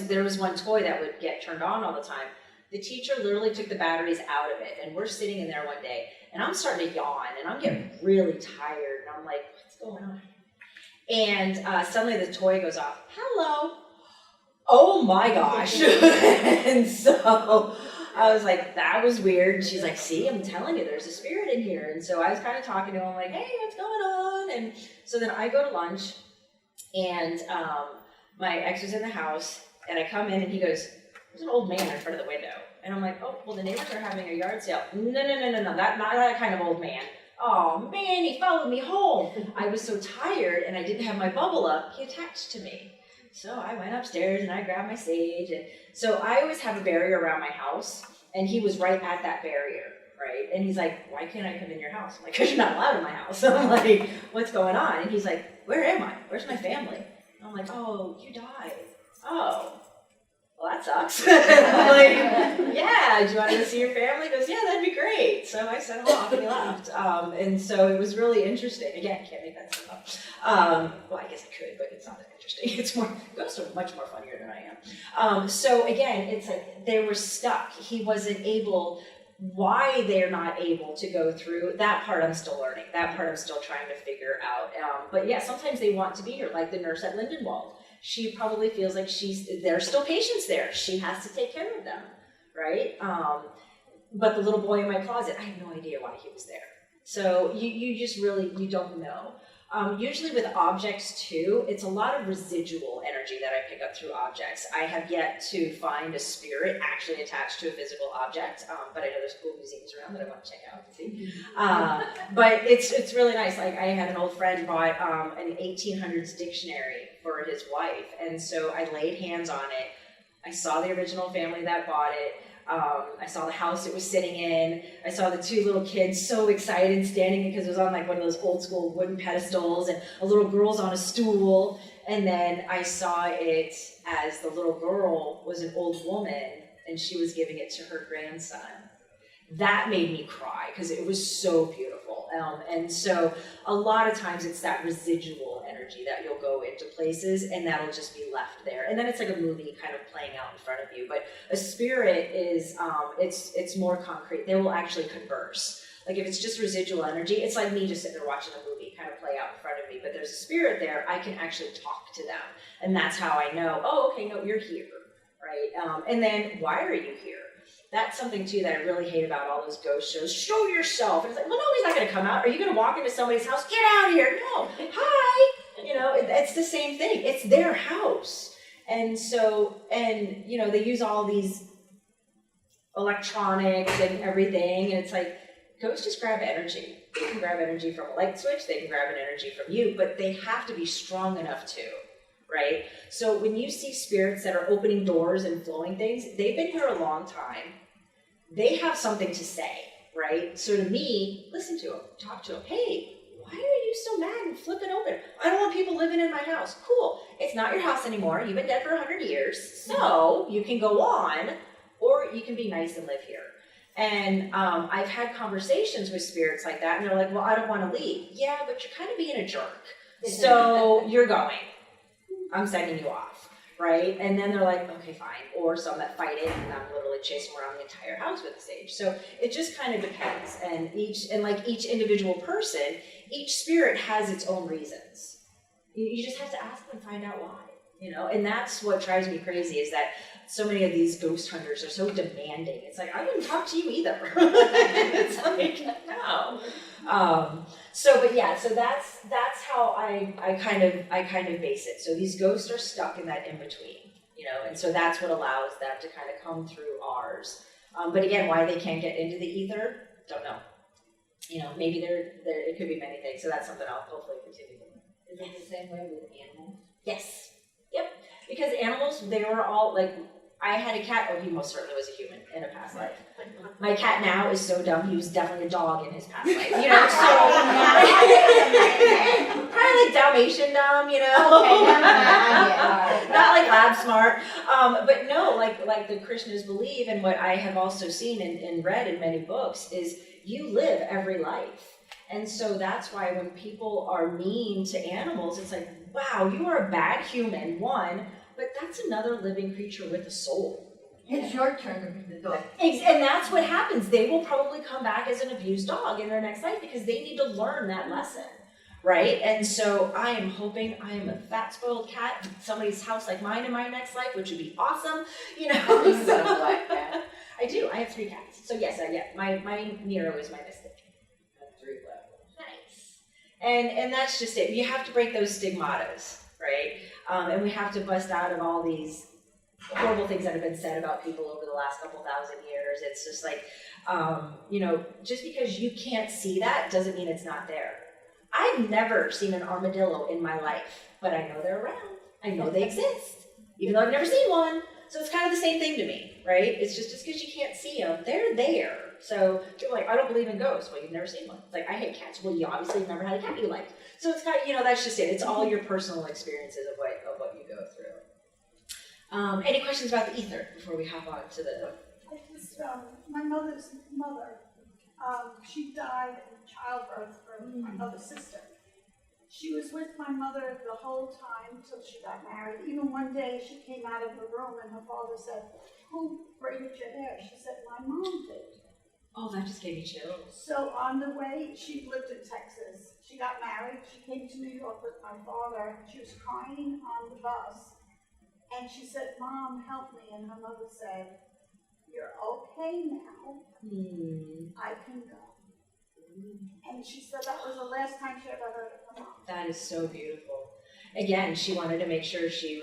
There was one toy that would get turned on all the time. The teacher literally took the batteries out of it, and we're sitting in there one day, and I'm starting to yawn, and I'm getting really tired, and I'm like, what's going on? And suddenly the toy goes off. Hello. Oh my gosh. And so I was like, that was weird. And she's like, see, I'm telling you, there's a spirit in here. And so I was kind of talking to him like, hey, what's going on? And so then I go to lunch, and my ex was in the house, and I come in, and he goes, there's an old man in front of the window. And I'm like, oh, well, the neighbors are having a yard sale. No, not that kind of old man. oh man, he followed me home. I was so tired and I didn't have my bubble up, he attached to me. So I went upstairs and I grabbed my sage. And so I always have a barrier around my house, and he was right at that barrier, right? And he's like, why can't I come in your house? I'm like, because you're not allowed in my house. I'm like, what's going on? And he's like, where am I? Where's my family? And I'm like, oh, you died. Oh, well, that sucks. I'm like, yeah, do you want to go see your family? He goes, yeah, that'd be great. So I sent him off and he left. And so it was really interesting. Again, can't make that stuff up. Well, I guess I could, but it's not that interesting. It's more, ghosts are much more funnier than I am. So again, it's like they were stuck. He wasn't able, why they're not able to go through, that part I'm still learning. That part I'm still trying to figure out. But yeah, sometimes they want to be here, like the nurse at Lindenwald. She probably feels like there's still patients there. She has to take care of them, right? But the little boy in my closet, I have no idea why he was there. So you just really, you don't know. Usually with objects too, it's a lot of residual energy that I pick up through objects. I have yet to find a spirit actually attached to a physical object, but I know there's cool museums around that I want to check out to see. But it's really nice. Like I had an old friend bought an 1800s dictionary for his wife, and so I laid hands on it. I saw the original family that bought it. I saw the house it was sitting in. I saw the two little kids so excited standing because it was on like one of those old school wooden pedestals, and a little girl's on a stool. And then I saw it as the little girl was an old woman and she was giving it to her grandson. That made me cry because it was so beautiful. And so a lot of times it's that residual energy that you'll go into places and that'll just be left there. And then it's like a movie kind of playing out in front of you. But a spirit is, it's more concrete. They will actually converse. Like if it's just residual energy, it's like me just sitting there watching a movie kind of play out in front of me. But there's a spirit there, I can actually talk to them. And that's how I know, oh, okay, no, you're here, right? And then why are you here? That's something too that I really hate about all those ghost shows. Show yourself. And it's like, well, no, he's not going to come out. Are you going to walk into somebody's house? Get out of here. No. Hi. You know, it's the same thing. It's their house. And so, and, you know, they use all these electronics and everything. And it's like, ghosts just grab energy. They can grab energy from a light switch. They can grab an energy from you. But they have to be strong enough to. Right? So when you see spirits that are opening doors and flowing things, they've been here a long time. They have something to say, right? So to me, listen to them, talk to them. Hey, why are you so mad and flipping open? I don't want people living in my house. Cool. It's not your house anymore. You've been dead for 100 years. So you can go on, or you can be nice and live here. And I've had conversations with spirits like that, and they're like, well, I don't want to leave. Yeah, but you're kind of being a jerk. So you're going. I'm sending you off, right? And then they're like, okay, fine. Or some that fight it, and I'm literally chasing around the entire house with a sage. So it just kind of depends. And each individual person, each spirit has its own reasons. You just have to ask them and find out why, you know? And that's what drives me crazy, is that so many of these ghost hunters are so demanding. It's like, I wouldn't talk to you either. It's like, no. But yeah, so that's how I kind of base it. So these ghosts are stuck in that in between, you know, and so that's what allows them to kind of come through ours. But again, why they can't get into the ether, don't know. You know, maybe it could be many things. So that's something I'll hopefully continue to learn. Is it the same way with animals? Yes. Yep. Because animals, they were all like, I had a cat, he most certainly was a human in a past life. My cat now is so dumb, he was definitely a dog in his past life, you know, so, probably like Dalmatian dumb, you know? Okay, yeah. Not like lab smart, but no, like the Krishnas believe, and what I have also seen and read in many books, is you live every life. And so that's why when people are mean to animals, it's like, wow, you are a bad human, one, but that's another living creature with a soul. It's your turn to be the dog. And that's what happens. They will probably come back as an abused dog in their next life because they need to learn that lesson, right? And so I am hoping I am a fat, spoiled cat in somebody's house like mine in my next life, which would be awesome, you know? So, Black cat. I do. I have 3 cats. So yes, my Nero is my mystic. I have 3 black ones. Nice. And that's just it. You have to break those stigmatas, right? And we have to bust out of all these horrible things that have been said about people over the last couple thousand years. It's just like, you know, just because you can't see that doesn't mean it's not there. I've never seen an armadillo in my life, but I know they're around. I know they exist, even though I've never seen one. So it's kind of the same thing to me, right? It's just because you can't see them, they're there. So you're like, I don't believe in ghosts. Well, you've never seen one. It's like, I hate cats. Well, you obviously have never had a cat you liked. So it's kind of, you know, that's just it. It's all your personal experiences of what you go through. Any questions about the ether before we hop on to the... My mother's mother, she died in childbirth from my mother's sister. She was with my mother the whole time till she got married. Even one day she came out of the room and her father said, "Who braided your hair?" She said, "My mom did." Oh, that just gave me chills. So on the way, she lived in Texas. She got married. She came to New York with my father. She was crying on the bus. And she said, "Mom, help me." And her mother said, "You're okay now. I can go." And she said that was the last time she ever heard of her mom. That is so beautiful. Again, she wanted to make sure she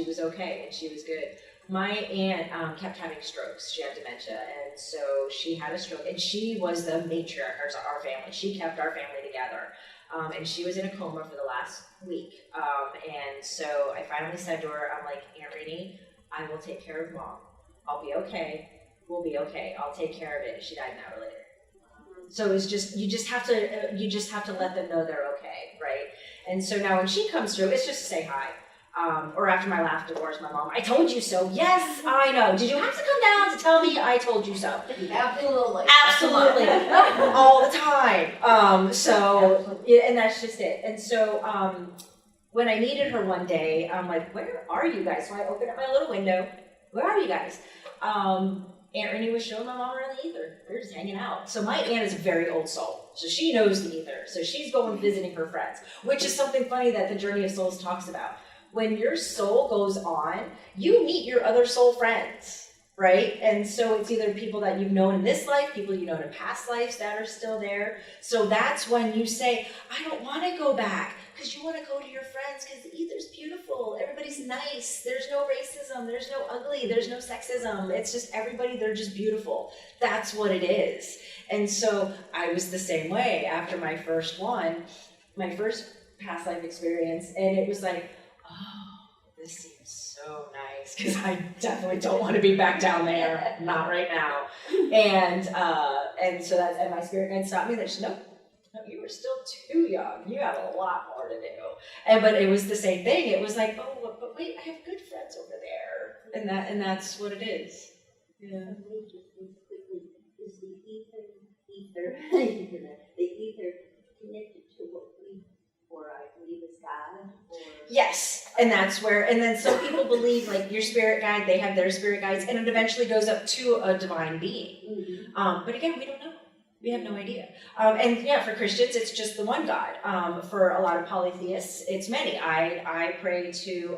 was okay and she was good. My aunt kept having strokes. She had dementia, and so she had a stroke, and she was the matriarch of our family. She kept our family together, and she was in a coma for the last week. And so I finally said to her, I'm like, "Aunt Rainey, I will take care of Mom. I'll be okay. We'll be okay. I'll take care of it." And she died an hour later. So it's just you just have to let them know they're okay, right? And so now when she comes through, it's just to say hi. Or after my last divorce, my mom, "I told you so." Yes, I know. Did you have to come down to tell me I told you so? Absolutely. Absolutely. All the time. And that's just it. And so when I needed her one day, I'm like, "Where are you guys?" So I opened up my little window. "Where are you guys?" Aunt Renee was showing my mom around the ether. We were just hanging out. So my aunt is a very old soul. So she knows the ether. So she's going visiting her friends, which is something funny that the Journey of Souls talks about. When your soul goes on, you meet your other soul friends, right? And so it's either people that you've known in this life, people you know in past lives that are still there. So that's when you say, "I don't want to go back," because you want to go to your friends because the ether's beautiful. Everybody's nice. There's no racism. There's no ugly. There's no sexism. It's just everybody. They're just beautiful. That's what it is. And so I was the same way after my first past life experience. And it was like, oh, this seems so nice because I definitely don't want to be back down there. Not right now. And so and my spirit guide stopped me. They said, no, you were still too young. You have a lot more to do. But it was the same thing. It was like, oh, but wait, I have good friends over there. And that's what it is. Yeah. Is the ether connected to what I believe is God? Yes, and that's where, and then some people believe like your spirit guide, they have their spirit guides, and it eventually goes up to a divine being. But again, we don't know. We have no idea. And yeah, for Christians, it's just the one God. For a lot of polytheists, it's many. I pray to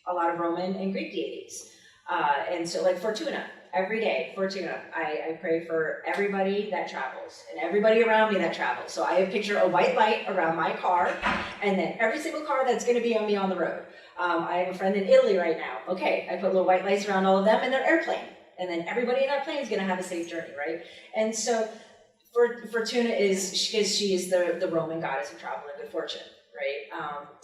a lot of Roman and Greek deities. And so like Fortuna, every day, Fortuna, I pray for everybody that travels and everybody around me that travels. So I picture a white light around my car and then every single car that's going to be on me on the road. I have a friend in Italy right now. Okay, I put little white lights around all of them and their airplane. And then everybody in that plane is going to have a safe journey, right? And so Fortuna is, because she is the Roman goddess of travel and good fortune, right?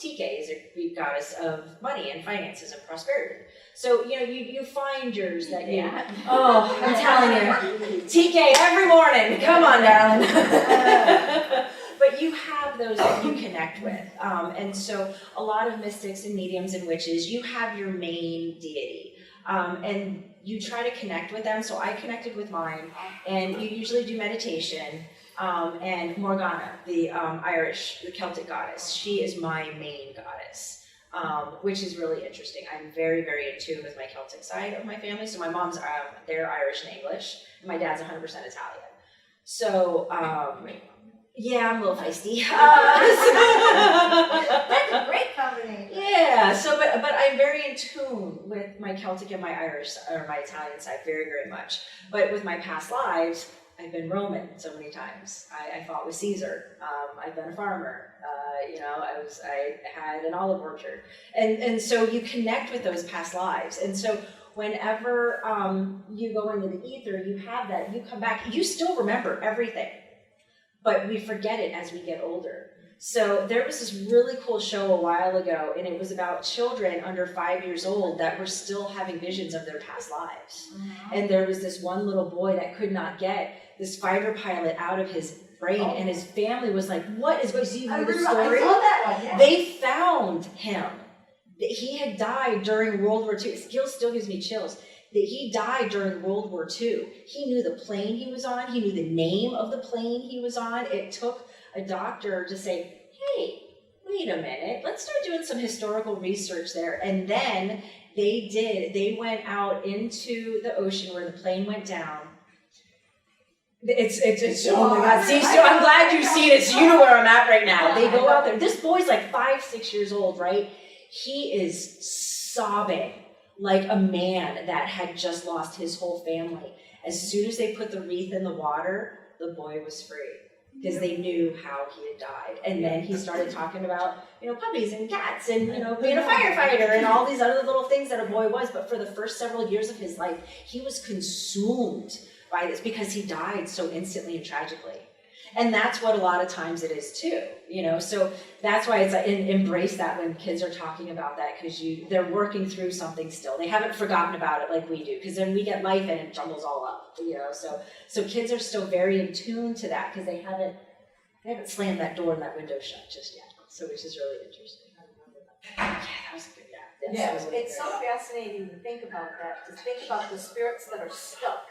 Tike is a Greek goddess of money and finances and prosperity. So, you find yours that you, oh, I'm telling you, Tike every morning, come on, darling. But you have those that you connect with. And so a lot of mystics and mediums and witches, you have your main deity. And you try to connect with them. So I connected with mine, and you usually do meditation. And Morgana, the the Celtic goddess, she is my main goddess, which is really interesting. I'm very, very in tune with my Celtic side of my family. So my mom's, they're Irish and English, and my dad's 100% Italian. So, yeah, I'm a little feisty. That's a great combination. Yeah, so, but I'm very in tune with my Celtic and my Irish, or my Italian side very, very much. But with my past lives, I've been Roman so many times. I fought with Caesar. I've been a farmer. I had an olive orchard. And so you connect with those past lives. And so whenever you go into the ether, you have that, you come back, you still remember everything, but we forget it as we get older. So there was this really cool show a while ago, and it was about children under 5 years old that were still having visions of their past lives. Mm-hmm. And there was this one little boy that could not get this fighter pilot out of his brain, and his family was like, what is going on? You know the story? I saw that one, yeah. They found him. He had died during World War II. It still gives me chills. That he died during World War II. He knew the plane he was on. He knew the name of the plane he was on. It took a doctor to say, hey, wait a minute, let's start doing some historical research there. And then they went out into the ocean where the plane went down. It's oh my God, see, so I'm glad you've seen it, so you know where I'm at right now. They go out there, this boy's like 5, 6 years old, right? He is sobbing like a man that had just lost his whole family. As soon as they put the wreath in the water, the boy was free. Because they knew how he had died. And then he started talking about, puppies and cats and, being a firefighter and all these other little things that a boy was. But for the first several years of his life, he was consumed by this because he died so instantly and tragically. And that's what a lot of times it is too, So that's why it's embrace that when kids are talking about that, because they're working through something still. They haven't forgotten about it like we do, because then we get life and it jumbles all up, So kids are still very in tune to that because they haven't slammed that door and that window shut just yet. So which is really interesting. Yeah, that was a good It's so fascinating to think about that, to think about the spirits that are stuck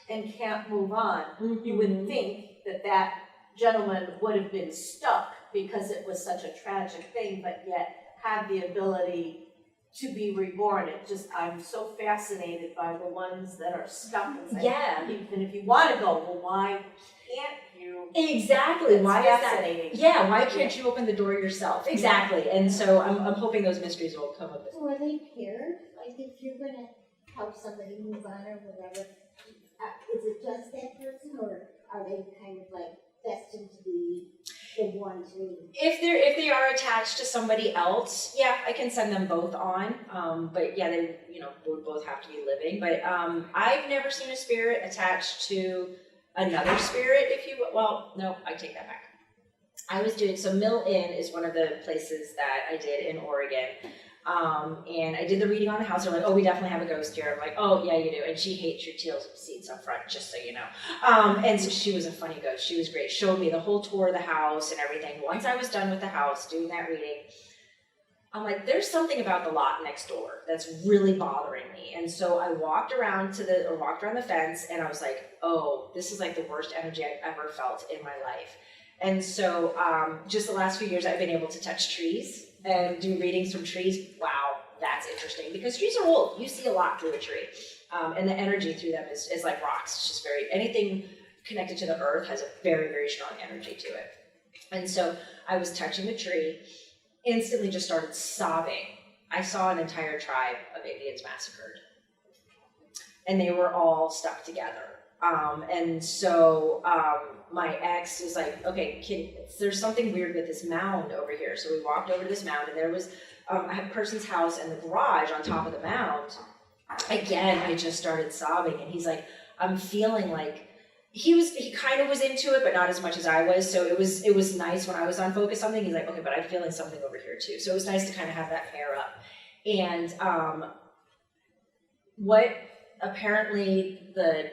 and can't move on. Mm-hmm. You would think that gentleman would have been stuck because it was such a tragic thing, but yet had the ability to be reborn. I'm so fascinated by the ones that are stuck and say, even if you want to go, well, why can't you? Exactly. Why is that? Yeah, why can't you open the door yourself? Exactly. And so I'm hoping those mysteries will come of it. So are they paired? Like if you're going to help somebody move on or whatever, is it just that person, or are they kind of like destined to be the one to? If they are attached to somebody else, yeah, I can send them both on. But yeah, they would both have to be living. But I've never seen a spirit attached to another spirit. Well, no, I take that back. I was doing Mill Inn is one of the places that I did in Oregon. And I did the reading on the house. They're like, oh, we definitely have a ghost here. I'm like, oh, yeah, you do. And she hates your teal seats up front, just so you know. And so she was a funny ghost. She was great. Showed me the whole tour of the house and everything. Once I was done with the house, doing that reading, I'm like, there's something about the lot next door that's really bothering me. And so I walked around the fence, and I was like, oh, this is like the worst energy I've ever felt in my life. And so just the last few years, I've been able to touch trees and do readings from trees. Wow, that's interesting, because trees are old. You see a lot through a tree. And the energy through them is like rocks. It's just anything connected to the earth has a very, very strong energy to it. And so I was touching the tree, instantly just started sobbing. I saw an entire tribe of Indians massacred. And they were all stuck together. And so my ex was like, okay, there's something weird with this mound over here. So we walked over to this mound, and there was a person's house and the garage on top of the mound. Again, I just started sobbing, and he's like, I'm feeling like, he kind of was into it, but not as much as I was. So it was nice when I was on focus something. He's like, okay, but I'm feeling something over here too. So it was nice to kind of have that pair up. And what apparently the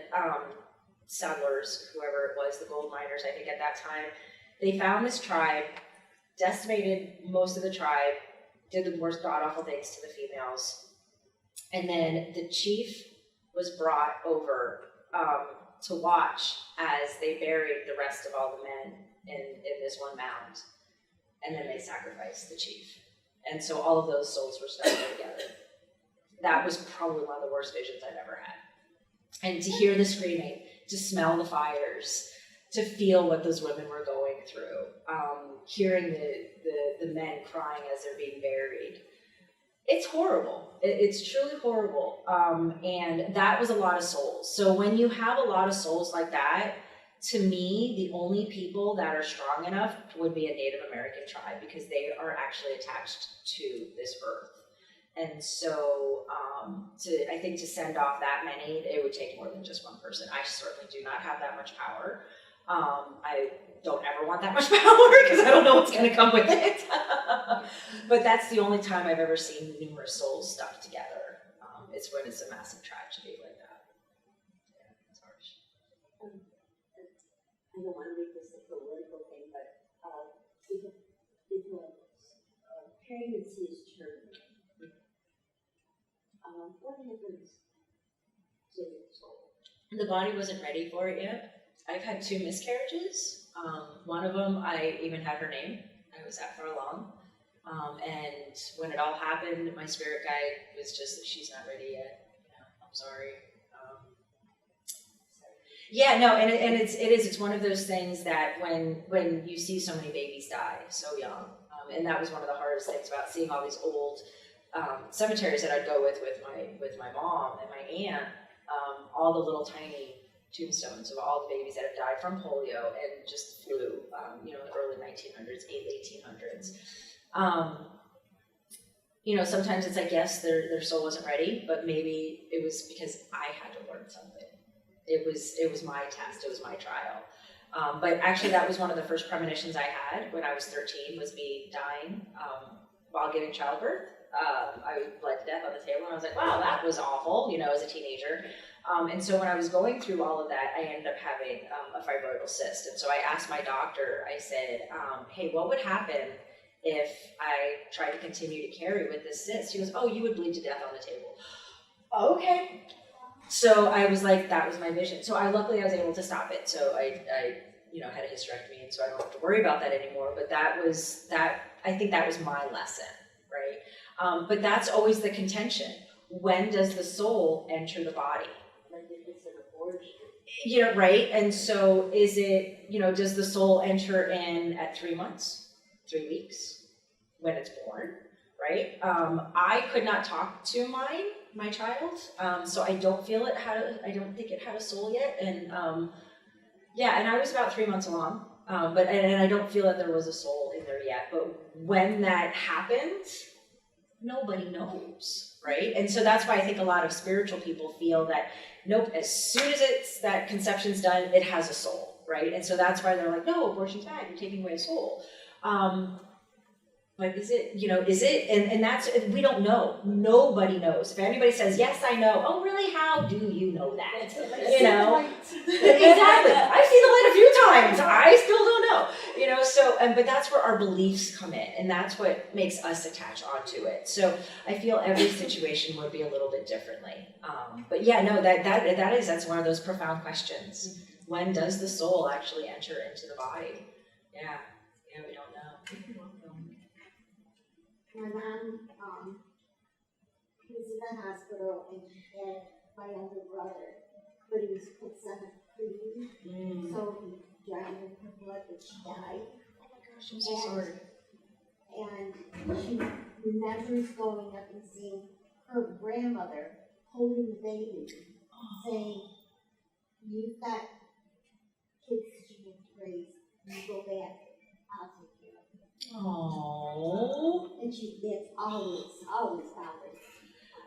settlers, whoever it was, the gold miners, I think at that time, they found this tribe, decimated most of the tribe, did the worst god-awful things to the females. And then the chief was brought over to watch as they buried the rest of all the men in this one mound. And then they sacrificed the chief. And so all of those souls were stuck together. That was probably one of the worst visions I've ever had. And to hear the screaming, to smell the fires, to feel what those women were going through, hearing the men crying as they're being buried. It's horrible. It's truly horrible. And that was a lot of souls. So when you have a lot of souls like that, to me, the only people that are strong enough would be a Native American tribe, because they are actually attached to this earth. And so, I think to send off that many, it would take more than just one person. I certainly do not have that much power. I don't ever want that much power, because I don't know what's going to come with it. But that's the only time I've ever seen numerous souls stuck together. It's when it's a massive tragedy like that. Yeah, it's harsh. I don't want to make this a political thing, but if a pregnancy is terminated, what happens to the soul? The body wasn't ready for it yet. I've had 2 miscarriages. One of them, I even had her name. I was that far along. And when it all happened, my spirit guide was just, she's not ready yet. I'm sorry. Yeah, no, and it's one of those things that when you see so many babies die so young, and that was one of the hardest things about seeing all these old cemeteries that I'd go with my mom and my aunt, all the little tiny tombstones of all the babies that have died from polio and just flu, in the early 1900s, late 1800s. Sometimes it's like, yes, their soul wasn't ready, but maybe it was because I had to learn something. It was my test, it was my trial. But actually that was one of the first premonitions I had when I was 13, was me dying while giving childbirth. I bled to death on the table, and I was like, wow, that was awful, as a teenager. And so when I was going through all of that, I ended up having a fibroidal cyst. And so I asked my doctor, I said, hey, what would happen if I tried to continue to carry with this cyst? He goes, oh, you would bleed to death on the table. Okay. So I was like, that was my vision. So luckily I was able to stop it. So I had a hysterectomy, and so I don't have to worry about that anymore. But I think that was my lesson, right? But that's always the contention. When does the soul enter the body? Like if it's an abortion. Yeah, right. And so is it, does the soul enter in at 3 months, 3 weeks, when it's born, right? I could not talk to my child, so I don't think it had a soul yet. And and I was about 3 months along, but I don't feel that there was a soul in there yet. But when that happened, nobody knows, right? And so that's why I think a lot of spiritual people feel that, nope, as soon as that conception's done, it has a soul, right? And so that's why they're like, no, abortion's bad, you're taking away a soul. But is it? And that's, we don't know. Nobody knows. If anybody says, yes, I know, oh, really? How do you know that? Exactly. I've seen the light a few times. I still don't know. But that's where our beliefs come in, and that's what makes us attach onto it. So I feel every situation would be a little bit differently. But yeah, no, that's one of those profound questions. When does the soul actually enter into the body? Yeah, we don't know. My mom was in the hospital, and she had my younger brother, but he was put on a cream, so he drowned in her blood, but she died. Oh my gosh, I'm so sorry. And she remembers going up and seeing her grandmother holding the baby, saying, you've got kids that you need to raise, you go back, I'll take care of them. Aww. And that's always bothered.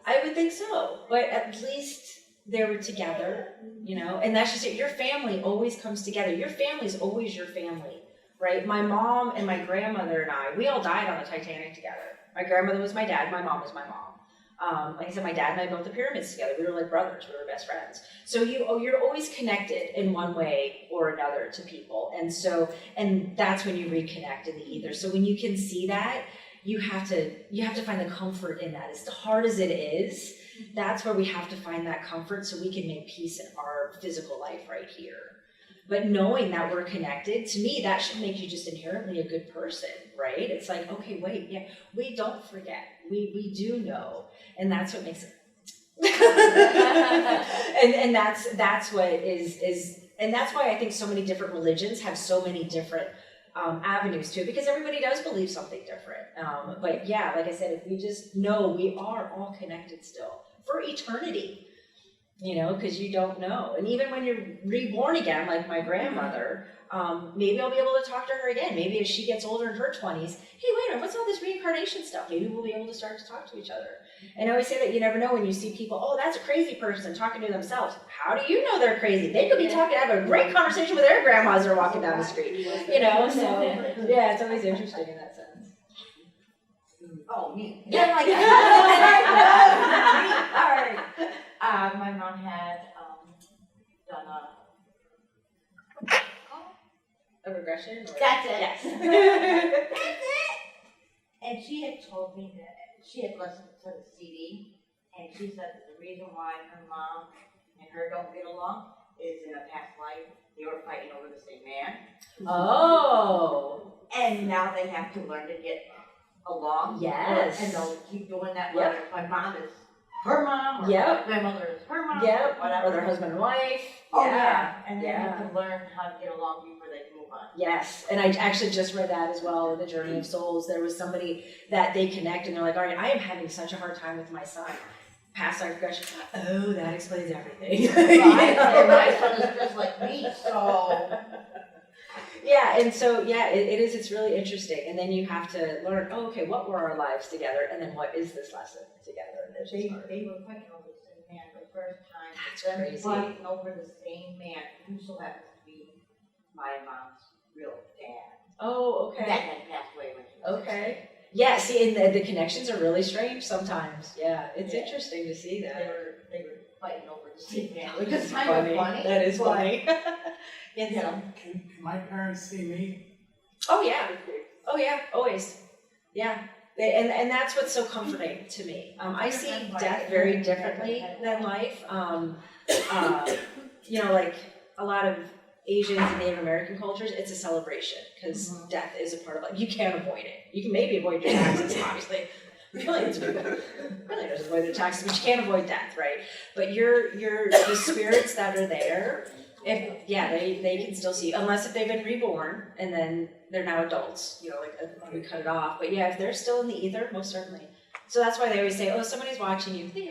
I would think so, but at least they were together, and that's just it. Your family always comes together. Your family's always your family, right? My mom and my grandmother and I, we all died on the Titanic together. My grandmother was my dad, my mom was my mom. Like I said, my dad and I built the pyramids together. We were like brothers, we were best friends. So you're always connected in one way or another to people. And that's when you reconnect in the ether. So when you can see that, you have to find the comfort in that. As hard as it is, that's where we have to find that comfort so we can make peace in our physical life right here. But knowing that we're connected, to me, that should make you just inherently a good person, right? It's like, okay, wait, yeah, we don't forget. We do know. And that's what makes it. and that's what is, and that's why I think so many different religions have so many different avenues to it, because everybody does believe something different. But yeah, like I said, if we just know we are all connected still for eternity. because you don't know. And even when you're reborn again, like my grandmother, maybe I'll be able to talk to her again. Maybe as she gets older in her 20s, hey, wait a minute, what's all this reincarnation stuff? Maybe we'll be able to start to talk to each other. And I always say that you never know when you see people, oh, that's a crazy person talking to themselves. How do you know they're crazy? They could be having a great conversation with their grandmas that are walking down the street, so yeah, it's always interesting in that sense. Oh, me. Yeah, like my mom had done A regression? Or? That's it. Yes. That's it. And she had told me that she had listened to the CD, and she said that the reason why her mom and her don't get along is in a past life they were fighting over the same man. Oh. And now they have to learn to get along. Yes. And they'll keep doing that. Yep. Whether my mom is her mom, or Yep. my grandmother is her mom, Yep. or whatever. Or their husband and wife. Oh yeah. And they Yeah. have to learn how to get along before they can move on. Yes, and I actually just read that as well in The Journey of Souls. There was somebody that they connect and they're like, all right, I am having such a hard time with my son. Past life regression. Oh, that explains everything. Well, my son is just like me, so. Yeah, and so, it's really interesting. And then you have to learn, oh, okay, what were our lives together? And then what is this lesson together? They were fighting over the same man the first time. That's Them crazy. Fighting over the same man, who so happens to be my mom's real dad. Oh, That okay. had passed away when she was Okay. Yeah, see, and the connections are really strange sometimes. Yeah, it's Yeah. interesting to see 16. that. They were fighting over the same man, which That's is kind of funny. That is but, funny. You know, Can my parents see me? Oh yeah, always. Yeah, and that's what's so comforting to me. I see death very differently than life. Like a lot of Asians and Native American cultures, it's a celebration because death is a part of life. You can't avoid it. You can maybe avoid your taxes, obviously. Millions of people really don't avoid their taxes, but you can't avoid death, right? But the spirits that are there. They can still see you, unless if they've been reborn and then they're now adults, we cut it off. But yeah, if they're still in the ether, most certainly. So that's why they always say, oh, somebody's watching you. They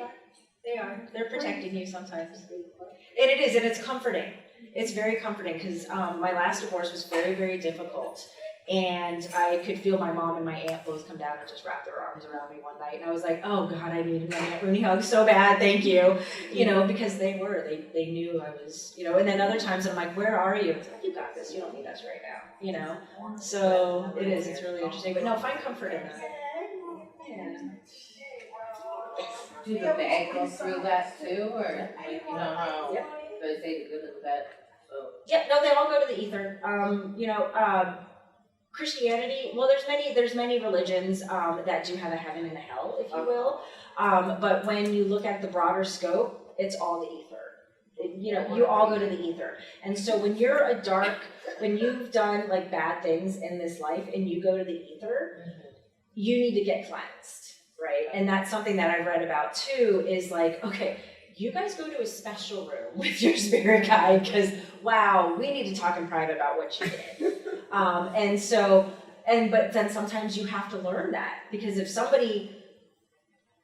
are. They're protecting you sometimes. And it is, and it's comforting. It's very comforting because my last divorce was very, very difficult. And I could feel my mom and my aunt both come down and just wrap their arms around me one night. And I was like, oh God, I needed my Aunt Rooney hug so bad, thank you. Because they knew I was, and then other times I'm like, where are you? It's like, you got this, you don't need us right now, So it's really interesting. But no, find comfort in that. Yeah. do the bag go through that too, or like, how they say the good and the bad? So. Yeah, no, they all go to the ether. Christianity, well, there's many religions that do have a heaven and a hell, if you will. But when you look at the broader scope, it's all the ether. You all go to the ether. And so when you've done like bad things in this life and you go to the ether, you need to get cleansed, right? And that's something that I've read about too, is like, okay, you guys go to a special room with your spirit guide because, wow, we need to talk in private about what you did. But then sometimes you have to learn that, because if somebody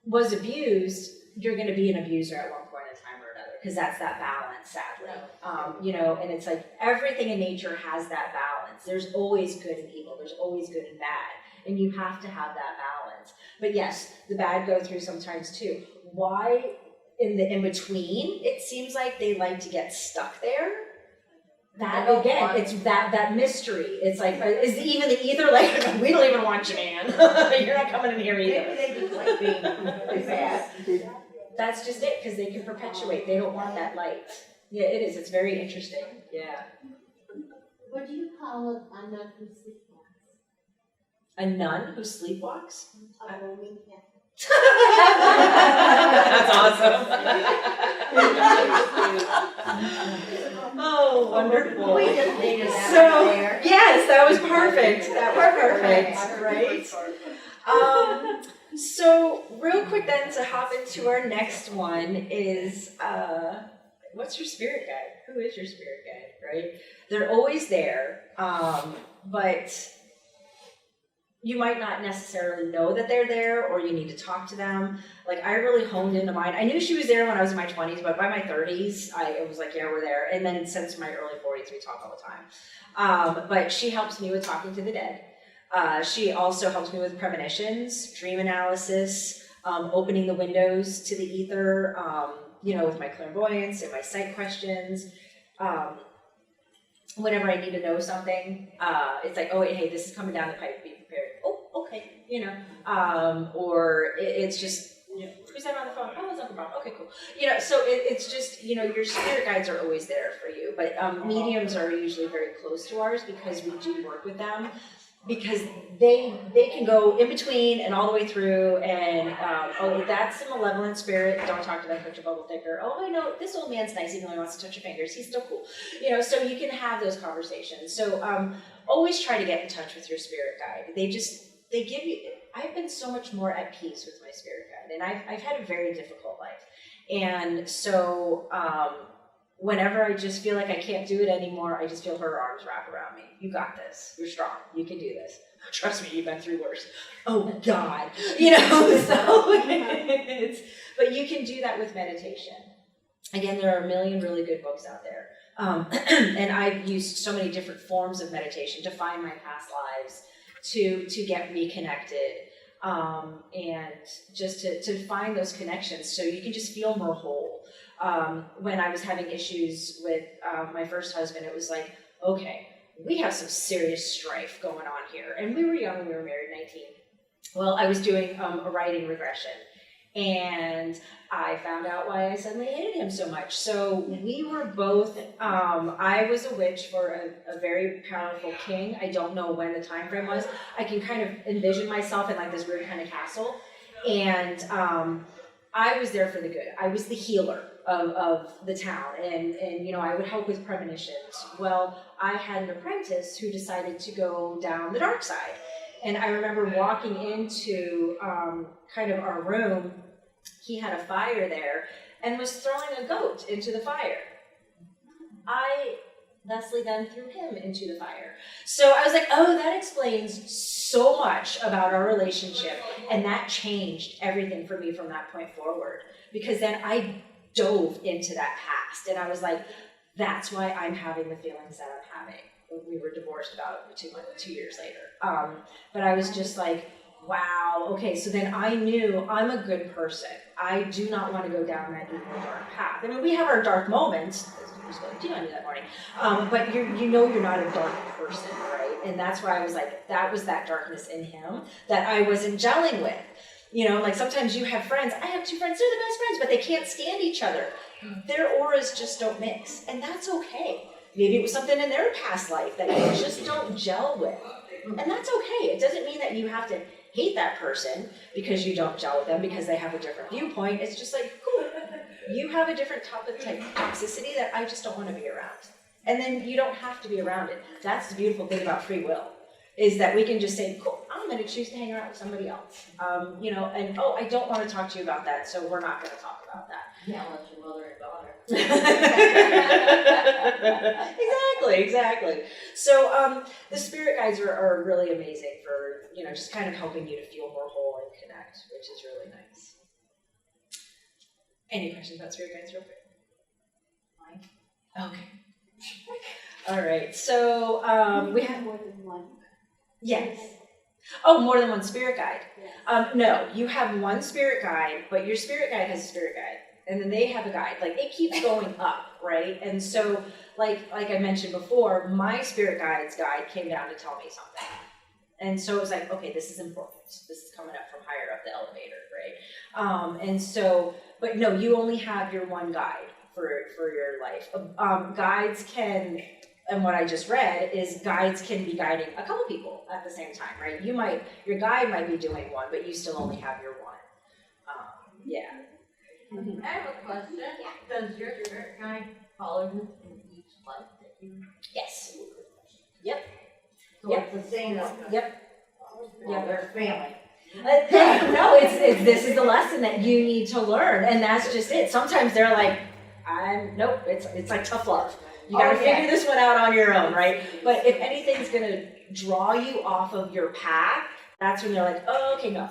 was abused, you're going to be an abuser at one point in time or another, because that's that balance, sadly. And it's like everything in nature has that balance. There's always good and evil. There's always good and bad. And you have to have that balance. But yes, the bad go through sometimes too. Why in the in-between, it seems like they like to get stuck there? That again, it's that mystery. It's like, is even the ether like, we don't even want you, man. You're not coming in here either. They just like being bad. That's just it, because they can perpetuate. They don't want that light. Yeah, it is. It's very interesting. Yeah. What do you call a nun who sleepwalks? A nun who sleepwalks? A Roman Catholic. That's awesome. Oh, wonderful. We just needed that So, right there. yes, that was perfect. That was perfect, right? So real quick then, to hop into our next one is, what's your spirit guide? Who is your spirit guide, right? They're always there, but you might not necessarily know that they're there, or you need to talk to them. Like, I really honed into mine. I knew she was there when I was in my 20s, but by my 30s, it was like, yeah, we're there. And then since my early 40s, we talk all the time. But she helps me with talking to the dead. She also helps me with premonitions, dream analysis, opening the windows to the ether, with my clairvoyance and my sight questions. Whenever I need to know something, it's like, oh, hey, this is coming down the pipe, be prepared. Oh, okay, or it's just, who's that on the phone? Oh, it's Uncle Bob. Okay, cool. So it's just, your spirit guides are always there for you, but mediums are usually very close to ours because we do work with them, because they can go in between and all the way through, and oh, that's a malevolent spirit, don't talk to them, put your bubble thicker. Oh, I know, this old man's nice, even though he wants to touch your fingers, he's still cool. So you can have those conversations. So always try to get in touch with your spirit guide. They give you, I've been so much more at peace with my spirit guide, and I've had a very difficult life. And so whenever I just feel like I can't do it anymore, I just feel her arms wrap around me. You got this. You're strong. You can do this. Trust me, you've been through worse. Oh, God. But you can do that with meditation. Again, there are a million really good books out there. And I've used so many different forms of meditation to find my past lives, to get reconnected, and just to find those connections so you can just feel more whole. When I was having issues with my first husband, it was like, okay, we have some serious strife going on here. And we were young, we were married 19. Well, I was doing a writing regression, and I found out why I suddenly hated him so much. So we were both, I was a witch for a very powerful king. I don't know when the time frame was. I can kind of envision myself in like this weird kind of castle. And I was there for the good. I was the healer of the town, and I would help with premonitions. Well, I had an apprentice who decided to go down the dark side. And I remember walking into kind of our room. He had a fire there and was throwing a goat into the fire. I thusly then threw him into the fire. So I was like, oh, that explains so much about our relationship. And that changed everything for me from that point forward. Because then I dove into that past, and I was like, that's why I'm having the feelings that I'm having. We were divorced about 2 years later. But I was just like, wow, okay, so then I knew I'm a good person. I do not want to go down that evil dark path. I mean, we have our dark moments, as we spoke to you that morning, but you're not a dark person, right? And that's why I was like, that was that darkness in him that I wasn't gelling with. Like sometimes you have friends, I have two friends, they're the best friends, but they can't stand each other. Their auras just don't mix, and that's okay. Maybe it was something in their past life that you just don't gel with. And that's okay. It doesn't mean that you have to hate that person because you don't gel with them because they have a different viewpoint. It's just like, cool, you have a different type of toxicity that I just don't want to be around. And then you don't have to be around it. That's the beautiful thing about free will, is that we can just say, cool, I'm going to choose to hang around with somebody else. And oh, I don't want to talk to you about that, so we're not going to talk about that. Yeah, unless your mother and daughter. Exactly. So the spirit guides are really amazing for, just kind of helping you to feel more whole and connect, which is really nice. Any questions about spirit guides real quick? Mine? Okay. All right, so we have more than one. Yes. Oh, more than one spirit guide. Yes. No, you have one spirit guide, but your spirit guide has a spirit guide, and then they have a guide. Like, it keeps going up, right? And so, like I mentioned before, my spirit guide's guide came down to tell me something. And so it was like, okay, this is important. This is coming up from higher up the elevator, right? And so, but no, you only have your one guide for your life. Guides can, and what I just read is guides can be guiding a couple people at the same time, right? Your guide might be doing one, but you still only have your one. Yeah. I have a question. Does your spirit guide follow you in each life that you? Yes. Yep. So Yep. it's the same one. Yep. Yeah, they're family. No, it's this is the lesson that you need to learn, and that's just it. Sometimes they're like, nope, it's like tough love. You gotta figure this one out on your own, right? But if anything's gonna draw you off of your path, that's when they're like, oh, okay, no,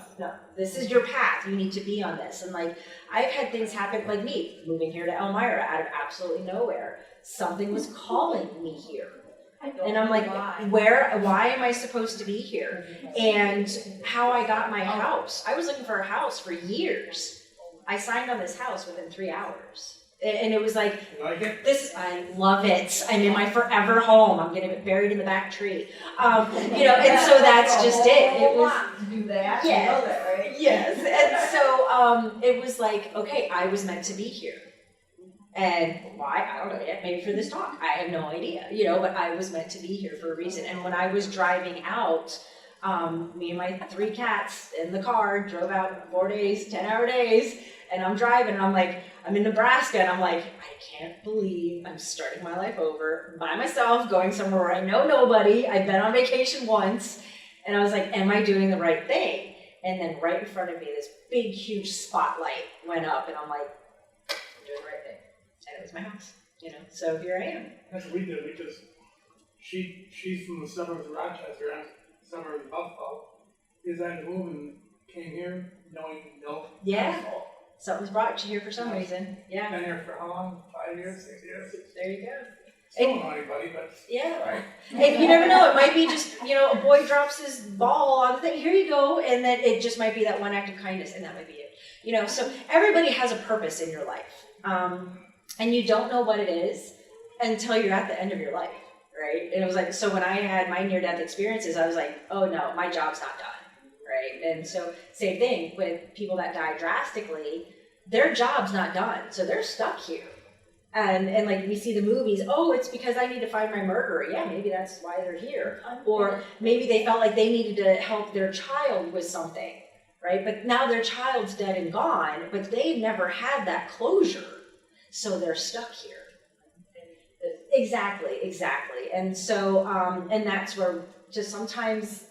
this is your path. You need to be on this. And like, I've had things happen, like me moving here to Elmira out of absolutely nowhere. Something was calling me here. And I'm like, why am I supposed to be here? And how I got my house. I was looking for a house for years. I signed on this house within 3 hours. And it was like, I love it. I'm in my forever home. I'm gonna get buried in the back tree. And so that's just it. It was to do that. Yes. You know that, right? Yes. And so it was like, okay, I was meant to be here. And why? I don't know yet. Maybe for this talk. I have no idea. But I was meant to be here for a reason. And when I was driving out, me and my 3 cats in the car drove out 4 days, 10-hour days, and I'm driving and I'm like, I'm in Nebraska and I'm like, I can't believe I'm starting my life over by myself, going somewhere where I know nobody. I've been on vacation once, and I was like, am I doing the right thing? And then right in front of me, this big, huge spotlight went up, and I'm like, I'm doing the right thing. And it was my house, so here I am. That's what we did. We just, she's from the suburbs of Rochester, I'm suburbs of Buffalo. We decided to move and came here knowing no. Yeah. Something's brought you here for some reason. Yeah. Been here for how long? 5 years, 6 years? There you go. Still don't know anybody, but yeah. Right. And you never know. It might be just, a boy drops his ball on the thing. Here you go. And then it just might be that one act of kindness, and that might be it. So everybody has a purpose in your life. And you don't know what it is until you're at the end of your life, right? And it was like, so when I had my near-death experiences, I was like, oh no, my job's not done. Right? And so same thing with people that die drastically, their job's not done. So they're stuck here. And like we see the movies, oh, it's because I need to find my murderer. Yeah, maybe that's why they're here. Or maybe they felt like they needed to help their child with something, right? But now their child's dead and gone, but they've never had that closure. So they're stuck here. Exactly. And so, and that's where just sometimes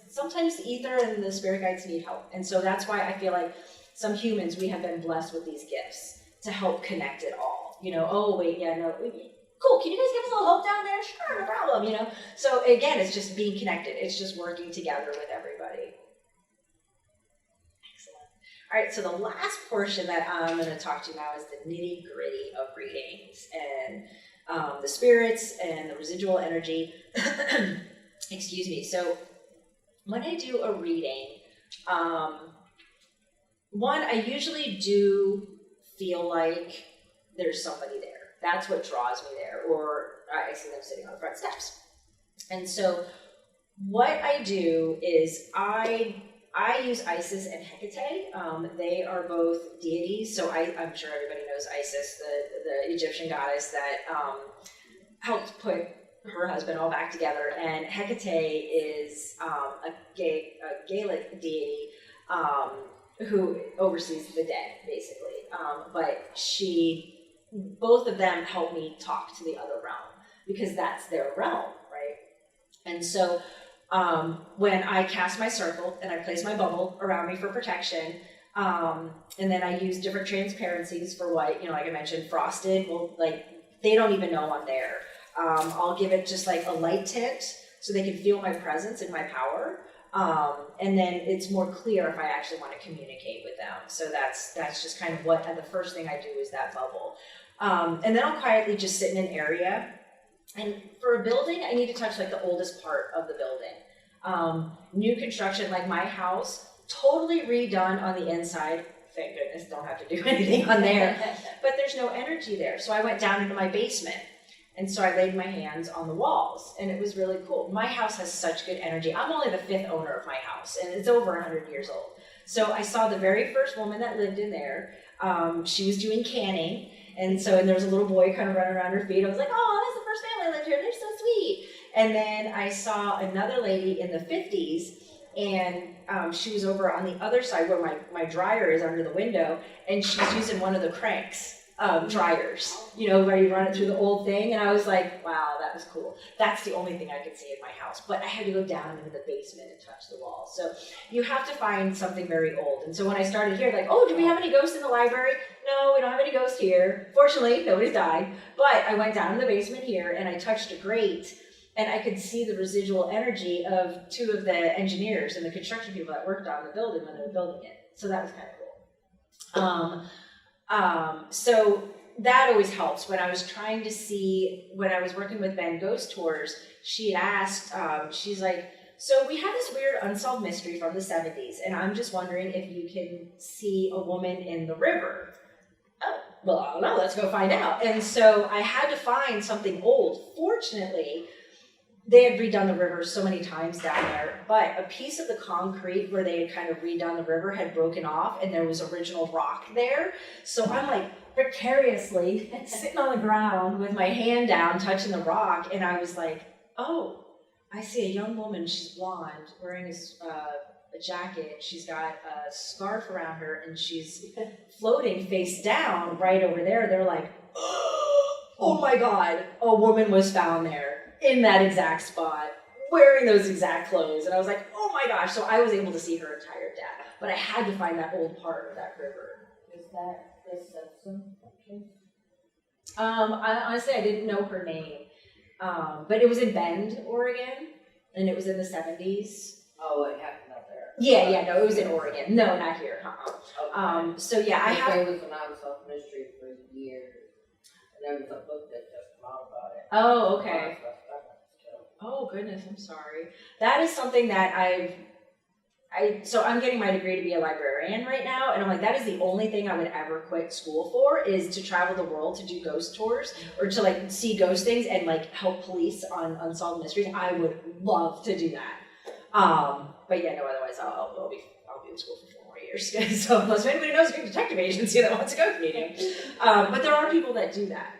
the ether and the spirit guides need help. And so that's why I feel like some humans, we have been blessed with these gifts to help connect it all. Oh, wait, yeah, no, cool, can you guys give us a little help down there? Sure, no problem, So again, it's just being connected. It's just working together with everybody. Excellent. All right, so the last portion that I'm going to talk to now is the nitty-gritty of readings and the spirits and the residual energy. Excuse me. So when I do a reading, one, I usually do feel like there's somebody there. That's what draws me there, or I see them sitting on the front steps. And so what I do is I use Isis and Hecate. They are both deities, so I'm sure everybody knows Isis, the Egyptian goddess that helped put her husband all back together, and Hecate is a Gaelic deity who oversees the dead, basically. But both of them help me talk to the other realm, because that's their realm, right? And so when I cast my circle and I place my bubble around me for protection, and then I use different transparencies for what, like I mentioned, frosted, they don't even know I'm there. I'll give it just like a light tint so they can feel my presence and my power. And then it's more clear if I actually want to communicate with them. So that's just kind of the first thing I do is that bubble. And then I'll quietly just sit in an area. And for a building, I need to touch like the oldest part of the building. New construction, like my house, totally redone on the inside. Thank goodness, don't have to do anything on there. But there's no energy there. So I went down into my basement. And so I laid my hands on the walls, and it was really cool. My house has such good energy. I'm only the 5th owner of my house, and it's over 100 years old. So I saw the very first woman that lived in there. She was doing canning, and there was a little boy kind of running around her feet. I was like, oh, that's the first family that lived here. They're so sweet. And then I saw another lady in the 50s, and she was over on the other side where my dryer is under the window, and she's using one of the cranks. Dryers, where you run it through the old thing. And I was like, wow, that was cool. That's the only thing I could see in my house. But I had to go down into the basement and touch the walls. So you have to find something very old. And so when I started here, like, oh, do we have any ghosts in the library? No, we don't have any ghosts here. Fortunately, nobody's died. But I went down in the basement here and I touched a grate. and I could see the residual energy of 2 of the engineers and the construction people that worked on the building when they were building it. So that was kind of cool. So that always helps. When I was trying to see, when I was working with Ben Ghost Tours, she asked, she's like, so we have this weird unsolved mystery from the 70s, and I'm just wondering if you can see a woman in the river. Oh, well, I don't know, let's go find out. And so I had to find something old. Fortunately, they had redone the river so many times down there, but a piece of the concrete where they had kind of redone the river had broken off, and there was original rock there. So I'm like precariously sitting on the ground with my hand down, touching the rock, and I was like, oh, I see a young woman, she's blonde, wearing a jacket, she's got a scarf around her, and she's floating face down right over there. They're like, oh my God, a woman was found there in that exact spot, wearing those exact clothes. And I was like, oh my gosh. So I was able to see her entire death, but I had to find that old part of that river. Is that the Simpson case? Honestly, I didn't know her name, but it was in Bend, Oregon, and it was in the 70s. Oh, it happened up there. Yeah, no, it was in Oregon. No, not here. Okay. So yeah, I have. There was an unsolved mystery for years, and there was a book that just came out about it. Oh, okay. Oh goodness, I'm sorry. That is something that so I'm getting my degree to be a librarian right now, and I'm like, that is the only thing I would ever quit school for, is to travel the world to do ghost tours, or to like see ghost things and like help police on unsolved mysteries. I would love to do that. But yeah, no, otherwise I'll be in school for 4 more years. So unless anybody knows a good detective agency that wants a ghost meeting. But there are people that do that.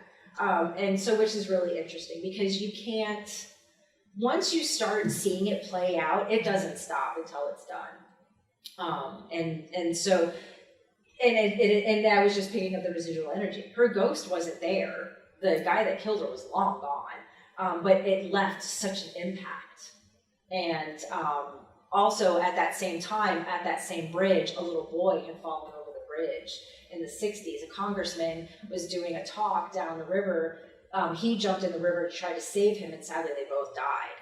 And so, which is really interesting, because you can't, once you start seeing it play out, it doesn't stop until it's done. And I was just picking up the residual energy. Her ghost wasn't there. The guy that killed her was long gone, but it left such an impact. And also at that same time, at that same bridge, a little boy had fallen over the bridge in the 60s. A congressman was doing a talk down the river. He jumped in the river to try to save him, and sadly they both died.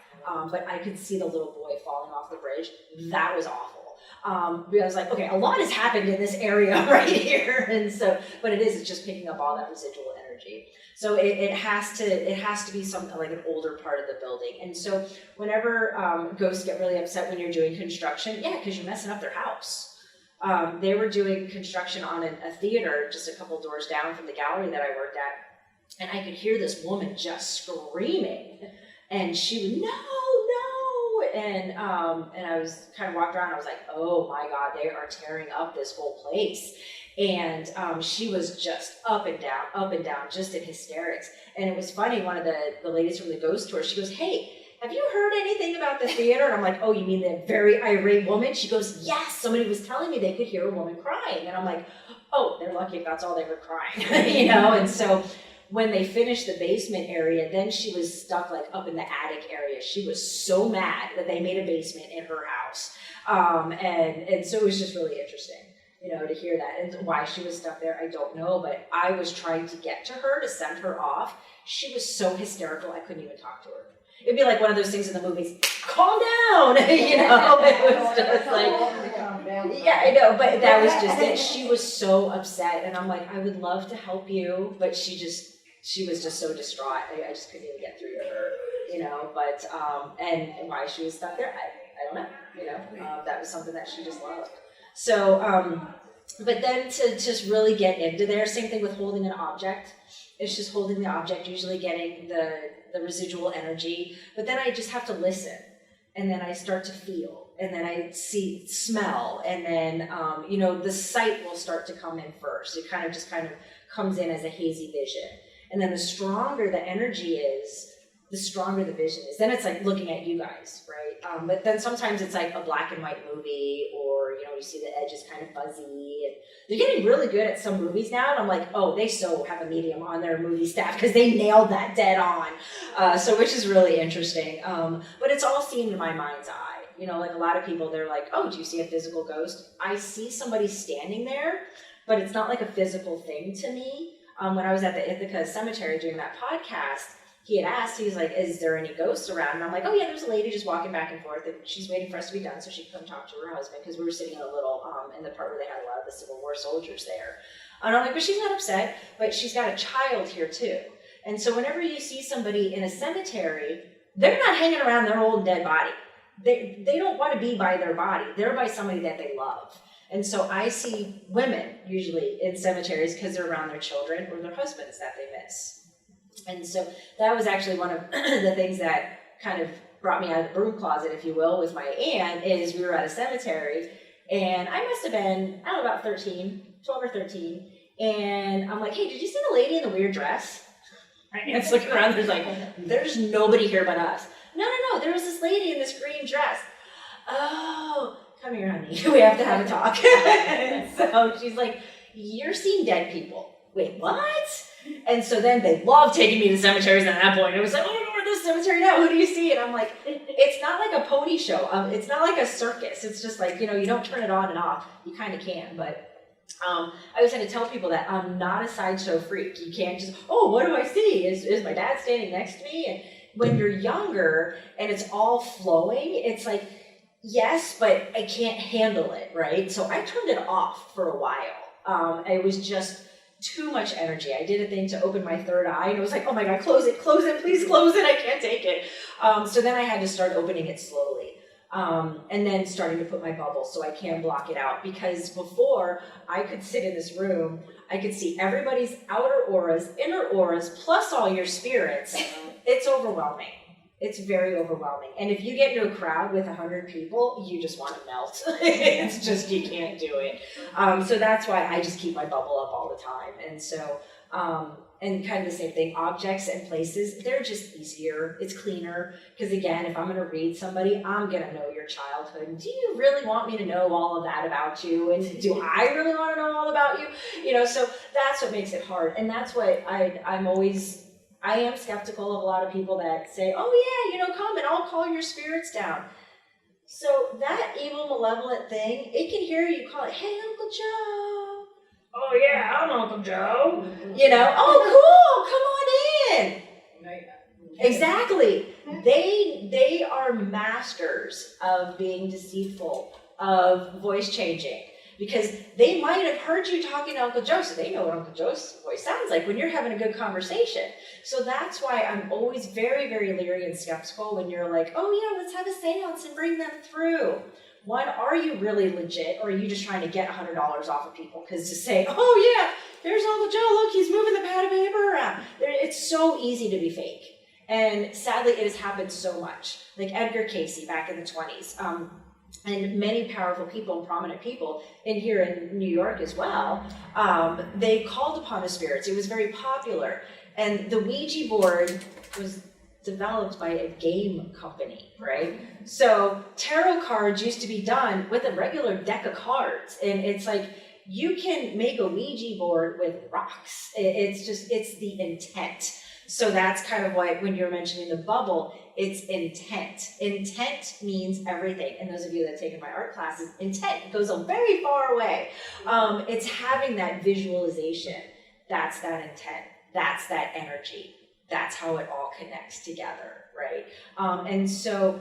But I could see the little boy falling off the bridge. That was awful. I was like, okay, a lot has happened in this area right here. And so, but it's just picking up all that residual energy. So it has to be something like an older part of the building. And so whenever ghosts get really upset when you're doing construction, yeah, because you're messing up their house. They were doing construction on a theater just a couple doors down from the gallery that I worked at, and I could hear this woman just screaming, and she would, no, and I was kind of walked around, and I was like, oh my God, they are tearing up this whole place. And she was just up and down, just in hysterics. And it was funny, one of the ladies from the ghost tour, she goes, hey, have you heard anything about the theater? And I'm like, oh, you mean the very irate woman? She goes, yes, somebody was telling me they could hear a woman crying. And I'm like, oh, they're lucky if that's all they were crying, you know? And so when they finished the basement area, then she was stuck like up in the attic area. She was so mad that they made a basement in her house. And so it was just really interesting, you know, to hear that. And why she was stuck there, I don't know, but I was trying to get to her to send her off. She was so hysterical, I couldn't even talk to her. It'd be like one of those things in the movies, calm down, you know, it was just like, yeah, I know, but that was just it. She was so upset, and I'm like, I would love to help you, but she was just so distraught, I just couldn't even get through to her, you know, but, and why she was stuck there, I don't know, you know, that was something that she just loved. So, but then to just really get into there, same thing with holding an object. It's just holding the object, usually getting the residual energy. But then I just have to listen, and then I start to feel, and then I smell, and then, you know, the sight will start to come in first. It kind of comes in as a hazy vision. And then the stronger the energy is, the stronger the vision is. Then it's like looking at you guys, right? But then sometimes it's like a black and white movie, or, you know, you see the edges kind of fuzzy. And they're getting really good at some movies now, and I'm like, oh, they so have a medium on their movie staff, because they nailed that dead on. So which is really interesting. But it's all seen in my mind's eye. You know, like a lot of people, they're like, oh, do you see a physical ghost? I see somebody standing there, but it's not like a physical thing to me. When I was at the Ithaca Cemetery doing that podcast, he had asked, he was like, is there any ghosts around? And I'm like, oh yeah, there's a lady just walking back and forth, and she's waiting for us to be done so she can come talk to her husband, because we were sitting in a little, in the part where they had a lot of the Civil War soldiers there. And I'm like, but she's not upset, but she's got a child here too. And so whenever you see somebody in a cemetery, they're not hanging around their old dead body. They don't want to be by their body. They're by somebody that they love. And so I see women usually in cemeteries because they're around their children or their husbands that they miss. And so that was actually one of the things that kind of brought me out of the broom closet, if you will, with my aunt, is we were at a cemetery, and I must have been, I don't know, about 12 or 13, and I'm like, hey, did you see the lady in the weird dress? My aunt's looking around, there's nobody here but us. No, there was this lady in this green dress. Oh, come here, honey, we have to have a talk. So she's like, you're seeing dead people. Wait, what? And so then they loved taking me to cemeteries at that point. It was like, oh, we're at this cemetery now, who do you see? And I'm like, it's not like a pony show. It's not like a circus. It's just like, you don't turn it on and off. You kind of can, but I always had to tell people that I'm not a sideshow freak. You can't just, oh, what do I see? Is my dad standing next to me? And when you're younger and it's all flowing, it's like, yes, but I can't handle it, right? So I turned it off for a while. It was just too much energy. I did a thing to open my third eye, and it was like, oh my God, close it, please close it, I can't take it. So then I had to start opening it slowly. And then starting to put my bubble so I can block it out, because before I could sit in this room, I could see everybody's outer auras, inner auras, plus all your spirits. It's overwhelming. It's very overwhelming. And if you get into a crowd with 100 people, you just want to melt. It's just, you can't do it. So that's why I just keep my bubble up all the time. And so, and kind of the same thing, objects and places, they're just easier. It's cleaner. Because again, if I'm going to read somebody, I'm going to know your childhood. Do you really want me to know all of that about you? And do I really want to know all about you? So that's what makes it hard. And that's what I am skeptical of a lot of people that say, oh yeah, come and I'll call your spirits down. So that evil, malevolent thing, it can hear you call it, hey, Uncle Joe. Oh yeah, I'm Uncle Joe. Oh cool, come on in. Exactly. They are masters of being deceitful, of voice changing. Because they might have heard you talking to Uncle Joe, so they know what Uncle Joe's voice sounds like when you're having a good conversation. So that's why I'm always very, very leery and skeptical when you're like, oh yeah, let's have a seance and bring them through. One, are you really legit, or are you just trying to get $100 off of people? Because to say, oh yeah, there's Uncle Joe, look, he's moving the pad of paper around. It's so easy to be fake. And sadly, it has happened so much. Like Edgar Cayce back in the 20s. And many powerful people and prominent people here in New York as well, they called upon the spirits. It was very popular. And the Ouija board was developed by a game company, right? So tarot cards used to be done with a regular deck of cards. And it's like, you can make a Ouija board with rocks. It's the intent. So that's kind of why when you're mentioning the bubble, it's intent. Intent means everything. And those of you that have taken my art classes, intent goes a very far away. It's having that visualization. That's that intent. That's that energy. That's how it all connects together, right? And so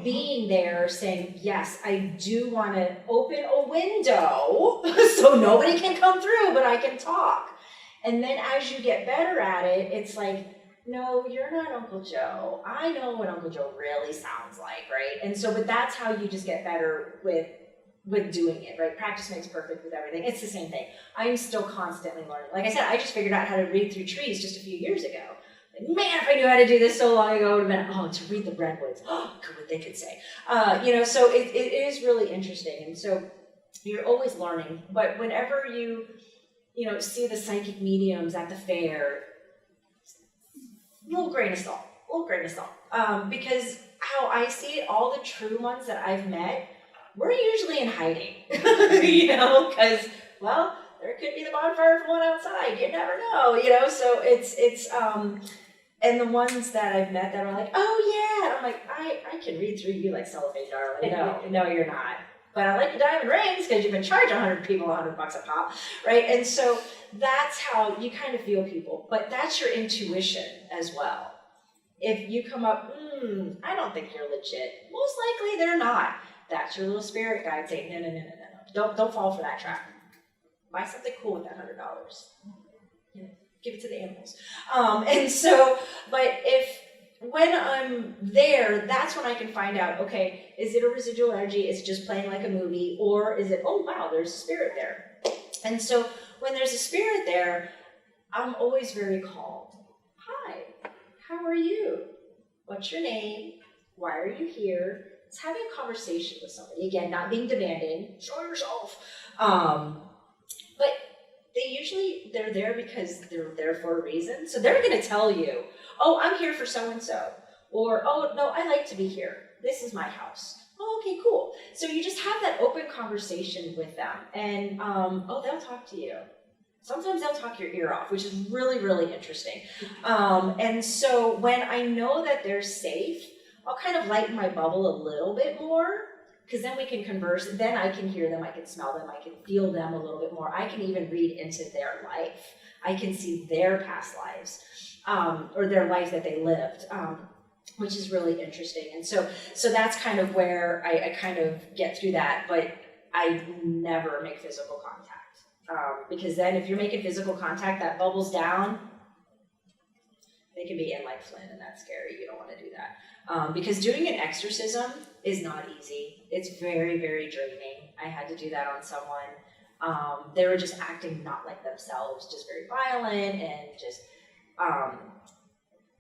being there saying, yes, I do want to open a window so nobody can come through, but I can talk. And then as you get better at it, it's like, no, you're not Uncle Joe. I know what Uncle Joe really sounds like, right? And so, but that's how you just get better with doing it, right? Practice makes perfect with everything. It's the same thing. I'm still constantly learning. Like I said, I just figured out how to read through trees just a few years ago. Like, man, if I knew how to do this so long ago, it would have been, to read the redwoods. Oh, what they could say. So it is really interesting. And so you're always learning. But whenever you see the psychic mediums at the fair, little grain of salt. Because how I see it, all the true ones that I've met, we're usually in hiding, because, well, there could be the bonfire for one outside, you never know, so it's and the ones that I've met that are like, oh yeah, I'm like, I can read through you like cellophane, darling. No, you're not. But I like your diamond rings because you've been charging 100 people $100 a pop, right? And so that's how you kind of feel people. But that's your intuition as well. If you come up, I don't think you're legit, most likely they're not. That's your little spirit guide saying, no. Don't fall for that trap. Buy something cool with that $100. Give it to the animals. And so, but when I'm there, that's when I can find out, okay, is it a residual energy? Is it just playing like a movie? Or is it, oh wow, there's a spirit there. And so when there's a spirit there, I'm always very calm. Hi, how are you? What's your name? Why are you here? It's having a conversation with somebody. Again, not being demanding. Show yourself. But they're there because they're there for a reason. So they're going to tell you, oh, I'm here for so-and-so. Or, oh, no, I like to be here. This is my house. Oh, okay, cool. So you just have that open conversation with them. And, they'll talk to you. Sometimes they'll talk your ear off, which is really, really interesting. And so when I know that they're safe, I'll kind of lighten my bubble a little bit more, because then we can converse. Then I can hear them, I can smell them, I can feel them a little bit more. I can even read into their life. I can see their past lives, or their life that they lived, which is really interesting. And so that's kind of where I kind of get through that, but I never make physical contact. Because then if you're making physical contact, that bubbles down, they can be in like Flynn, and that's scary. You don't want to do that. Because doing an exorcism is not easy. It's very, very draining. I had to do that on someone. They were just acting not like themselves, just very violent and just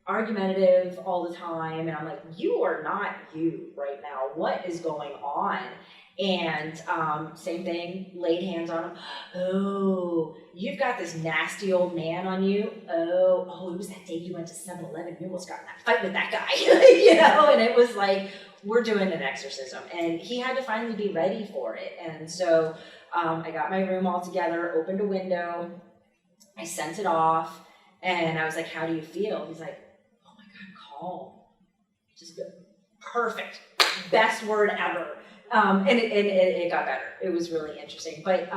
argumentative all the time. And I'm like, you are not you right now. What is going on? And same thing, laid hands on him. Oh, you've got this nasty old man on you. Oh, it was that day you went to 7-Eleven. You almost got in that fight with that guy, And it was like, we're doing an exorcism. And he had to finally be ready for it. And so I got my room all together, opened a window. I sent it off. And I was like, how do you feel? He's like, oh my God, calm. Just perfect. Best word ever. And it got better. It was really interesting. But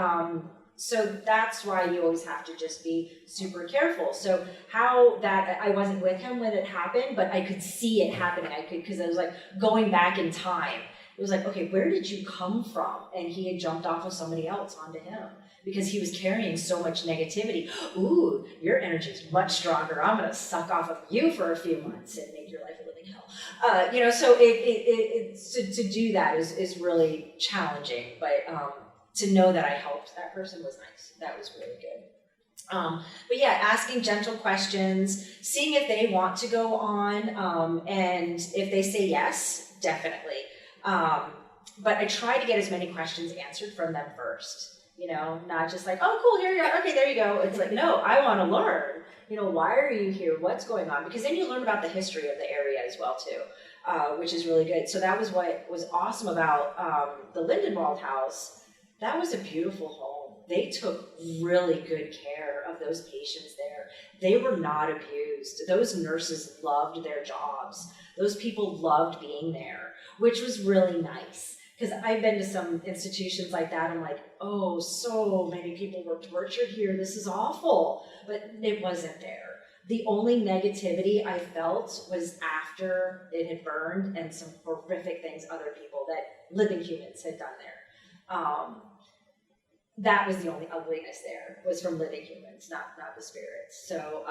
so that's why you always have to just be super careful. So how that, I wasn't with him when it happened, but I could see it happening. Because I was like going back in time. It was like, okay, where did you come from? And he had jumped off of somebody else onto him because he was carrying so much negativity. Ooh, your energy is much stronger. I'm going to suck off of you for a few months and make your life a living hell. So to do that is really challenging, but to know that I helped that person was nice. That was really good. But yeah, asking gentle questions, seeing if they want to go on, and if they say yes, definitely. But I try to get as many questions answered from them first. Not just like, oh, cool, here you are. Okay, there you go. It's like, no, I want to learn. Why are you here? What's going on? Because then you learn about the history of the area as well, too, which is really good. So that was what was awesome about the Lindenwald house. That was a beautiful home. They took really good care of those patients there. They were not abused. Those nurses loved their jobs. Those people loved being there, which was really nice. Because I've been to some institutions like that. I'm like, oh, so many people were tortured here. This is awful. But it wasn't there. The only negativity I felt was after it had burned and some horrific things other people that living humans had done there. That was the only ugliness there, was from living humans, not the spirits. So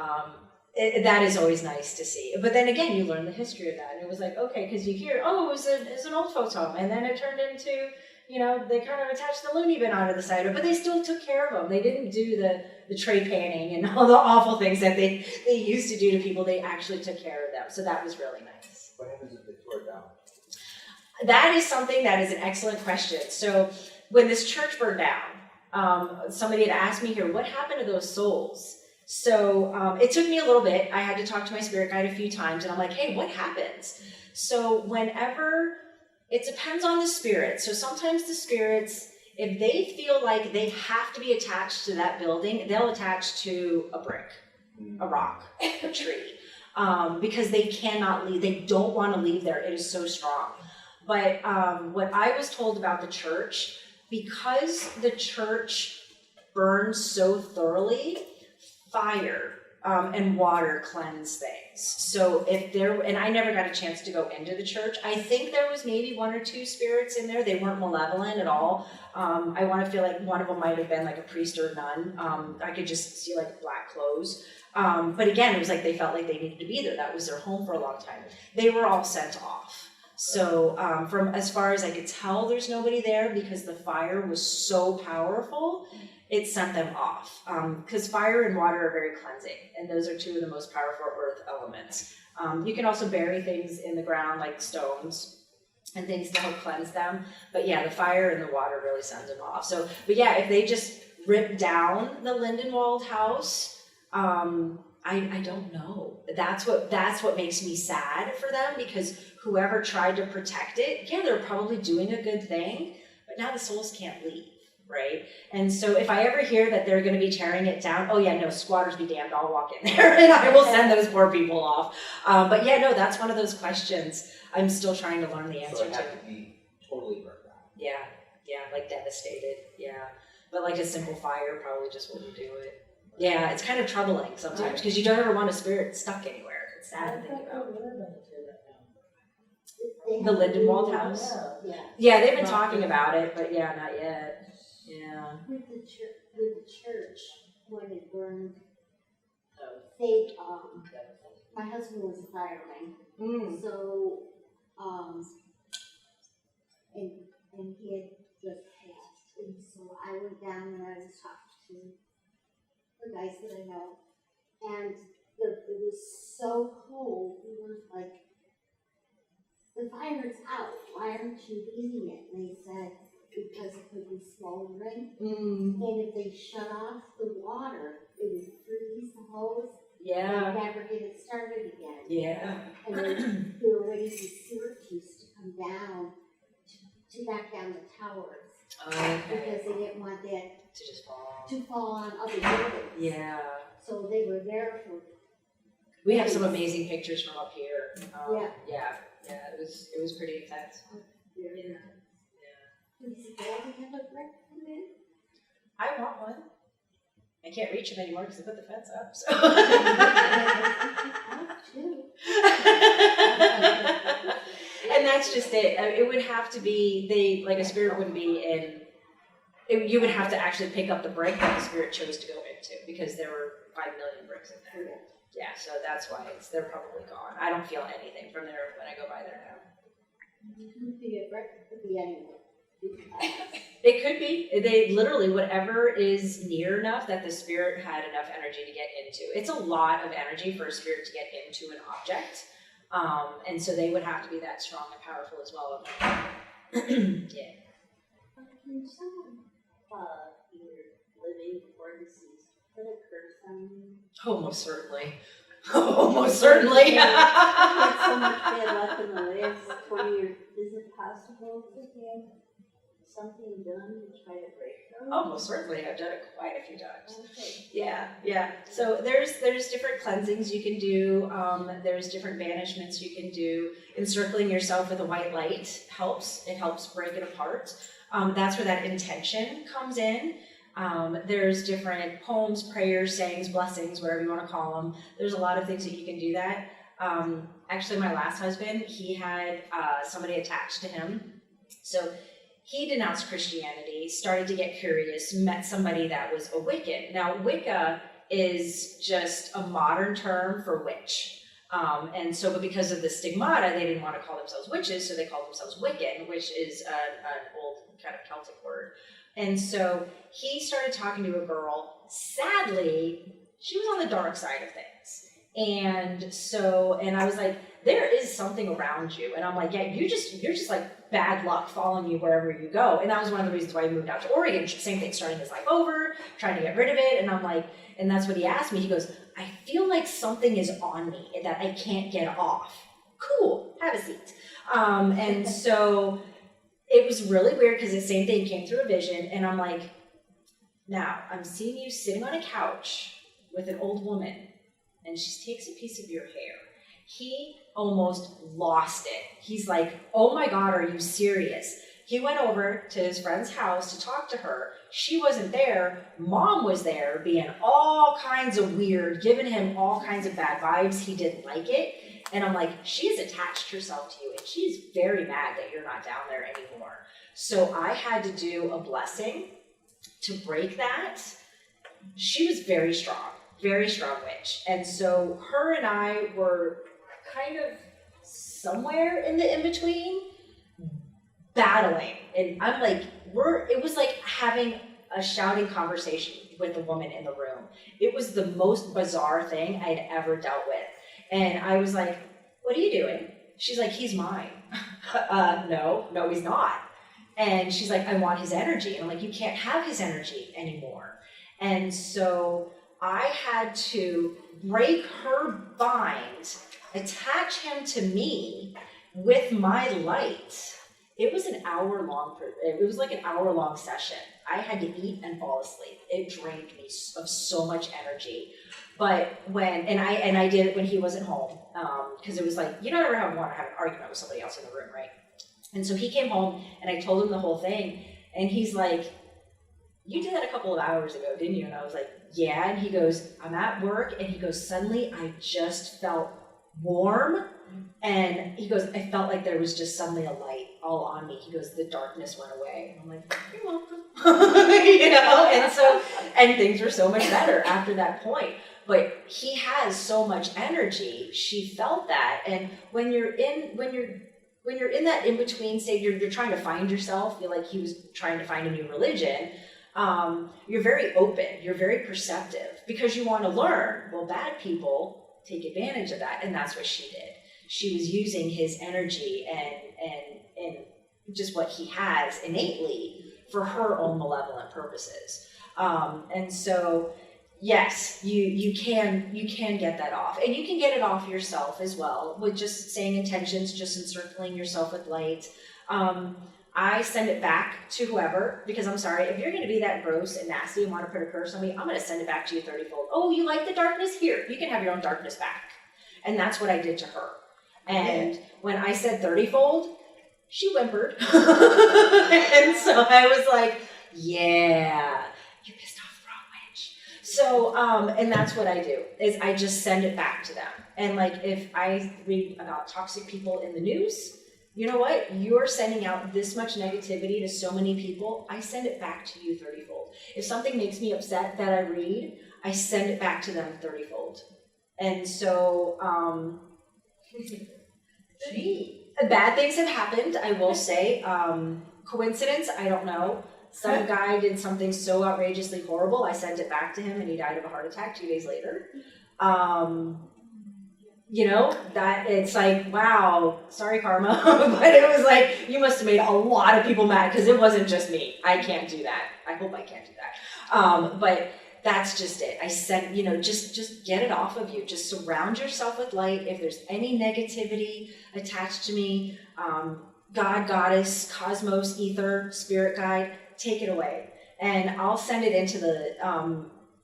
that is always nice to see. But then again, you learn the history of that. And it was like, okay, because you hear, oh, it was an old folks home. And then it turned into, they kind of attached the loony bin onto the side of it, but they still took care of them. They didn't do the tray panning and all the awful things that they used to do to people. They actually took care of them. So that was really nice. What happens if they tore it down? That is something that is an excellent question. So when this church burned down, somebody had asked me here, what happened to those souls? So it took me a little bit. I had to talk to my spirit guide a few times, and I'm like, hey, what happens? So it depends on the spirit. So sometimes the spirits, if they feel like they have to be attached to that building, they'll attach to a brick, a rock, a tree, because they cannot leave. They don't want to leave there. It is so strong. But what I was told about the church, because the church burned so thoroughly, fire and water cleanse things. So if there, and I never got a chance to go into the church. I think there was maybe 1 or 2 spirits in there. They weren't malevolent at all. I want to feel like one of them might have been like a priest or a nun. I could just see like black clothes. But again, it was like they felt like they needed to be there. That was their home for a long time. They were all sent off. So from as far as I could tell, there's nobody there because the fire was so powerful. It sent them off, because fire and water are very cleansing, and those are 2 of the most powerful earth elements. You can also bury things in the ground like stones and things to help cleanse them, but yeah, the fire and the water really sends them off. So, but yeah, if they just rip down the Lindenwald house, I don't know. That's what makes me sad for them, because whoever tried to protect it, yeah, they're probably doing a good thing, but now the souls can't leave. Right? And so if I ever hear that they're going to be tearing it down, oh yeah, no, squatters be damned, I'll walk in there and I will send those poor people off. But yeah, no, that's one of those questions I'm still trying to learn the answer So it to. had to be totally burned out. Yeah, like devastated, yeah. But like a simple fire probably just wouldn't do it. Yeah, it's kind of troubling sometimes because you don't ever want a spirit stuck anywhere. It's sad to think about. The Lindenwald house? Yeah, they've been talking about it, but yeah, not yet. Yeah. With the church, when it burned, they, my husband was a fireman, so, and he had just passed, and so I went down and I was talking to the guys that I know, and it was so cold, we were like, the fire's out, why aren't you leaving it? And they said, because it could be smoldering, and if they shut off the water, it would freeze the hose, Yeah. and never get it started again. Yeah. And they were waiting for Syracuse to come down, to knock down the towers, Okay. because they didn't want that To just fall. to fall on other buildings. Yeah. So they were there for, We have some amazing pictures from up here. Yeah. Yeah, it was pretty intense. Yeah. we said, "Well, we have a brick come in." I want one. I can't reach them anymore because I put the fence up, so. I want two. And that's just it. It would have to be, like a spirit wouldn't be in, you would have to actually pick up the brick that the spirit chose to go into, because there were 5 million bricks in there. Yeah, so that's why they're probably gone. I don't feel anything from there when I go by there now. It could be a brick, it could be anywhere. It could be. They literally, whatever is near enough that the spirit had enough energy to get into. It's a lot of energy for a spirit to get into an object. And so they would have to be that strong and powerful as well. Yeah. Can someone, either living or deceased, put a curse on you? Oh, most certainly. Oh, most certainly. You had so much bad luck in the last 20 years. Is it possible to have something done to try to break them? Oh, most certainly. I've done it quite a few times. Okay. Yeah. So there's different cleansings you can do. There's different banishments you can do. Encircling yourself with a white light helps. It helps break it apart. That's where that intention comes in. There's different poems, prayers, sayings, blessings, whatever you want to call them. There's a lot of things that you can do that. Actually, my last husband, he had somebody attached to him. So he denounced Christianity, started to get curious, met somebody that was a Wiccan. Now, Wicca is just a modern term for witch. And so, but because of the stigmata, they didn't want to call themselves witches, so they called themselves Wiccan, which is an old kind of Celtic word. And so he started talking to a girl. Sadly, she was on the dark side of things. And I was like, there is something around you. And I'm like, yeah, you're just like bad luck following you wherever you go. And that was one of the reasons why I moved out to Oregon. Same thing, starting his life over, trying to get rid of it. And I'm like, and that's what he asked me. He goes, I feel like something is on me and that I can't get off. Cool, have a seat. And so it was really weird because the same thing came through a vision. And I'm like, now I'm seeing you sitting on a couch with an old woman and she takes a piece of your hair. He almost lost it. He's like, oh my God, are you serious? He went over to his friend's house to talk to her. She wasn't there. Mom was there being all kinds of weird, giving him all kinds of bad vibes. He didn't like it. And I'm like, she's attached herself to you and she's very mad that you're not down there anymore. So I had to do a blessing to break that. She was very strong witch. And so her and I were kind of somewhere in the in-between, battling. And I'm like, it was like having a shouting conversation with a woman in the room. It was the most bizarre thing I'd ever dealt with. And I was like, what are you doing? She's like, he's mine. No, he's not. And she's like, I want his energy. And I'm like, you can't have his energy anymore. And so I had to break her bind, attach him to me with my light. It was an hour-long session. I had to eat and fall asleep. It drained me of so much energy. But I did it when he wasn't home, because it was like, you don't ever want to have an argument with somebody else in the room, right? And so he came home and I told him the whole thing, and he's like, you did that a couple of hours ago, didn't you? And I was like, yeah. And he goes, I'm at work, and he goes, suddenly I just felt warm. And he goes, I felt like there was just suddenly a light all on me. He goes, the darkness went away. And I'm like, you're welcome. And things were so much better after that point. But he has so much energy. She felt that. And when you're in that in-between stage, you're trying to find yourself. Feel like he was trying to find a new religion. You're very open. You're very perceptive because you want to learn. Well, bad people take advantage of that, and that's what she did. She was using his energy and just what he has innately for her own malevolent purposes. And so, yes, you can get that off, and you can get it off yourself as well with just saying intentions, just encircling yourself with light. I send it back to whoever, because I'm sorry, if you're going to be that gross and nasty and want to put a curse on me, I'm going to send it back to you 30-fold. Oh, you like the darkness? Here, you can have your own darkness back. And that's what I did to her. And when I said 30-fold, she whimpered. And so I was like, yeah, you pissed off the wrong witch. So, and that's what I do, is I just send it back to them. And like, if I read about toxic people in the news, you know what? You're sending out this much negativity to so many people. I send it back to you 30-fold. If something makes me upset that I read, I send it back to them 30-fold. And so, bad things have happened, I will say. Coincidence, I don't know. Some guy did something so outrageously horrible, I sent it back to him and he died of a heart attack 2 days later. That it's like, wow, sorry karma. But it was like, you must have made a lot of people mad because it wasn't just me. I can't do that. I hope I can't do that. But that's just it. I sent, just get it off of you. Just surround yourself with light. If there's any negativity attached to me, God, goddess, cosmos, ether, spirit guide, take it away. And I'll send it into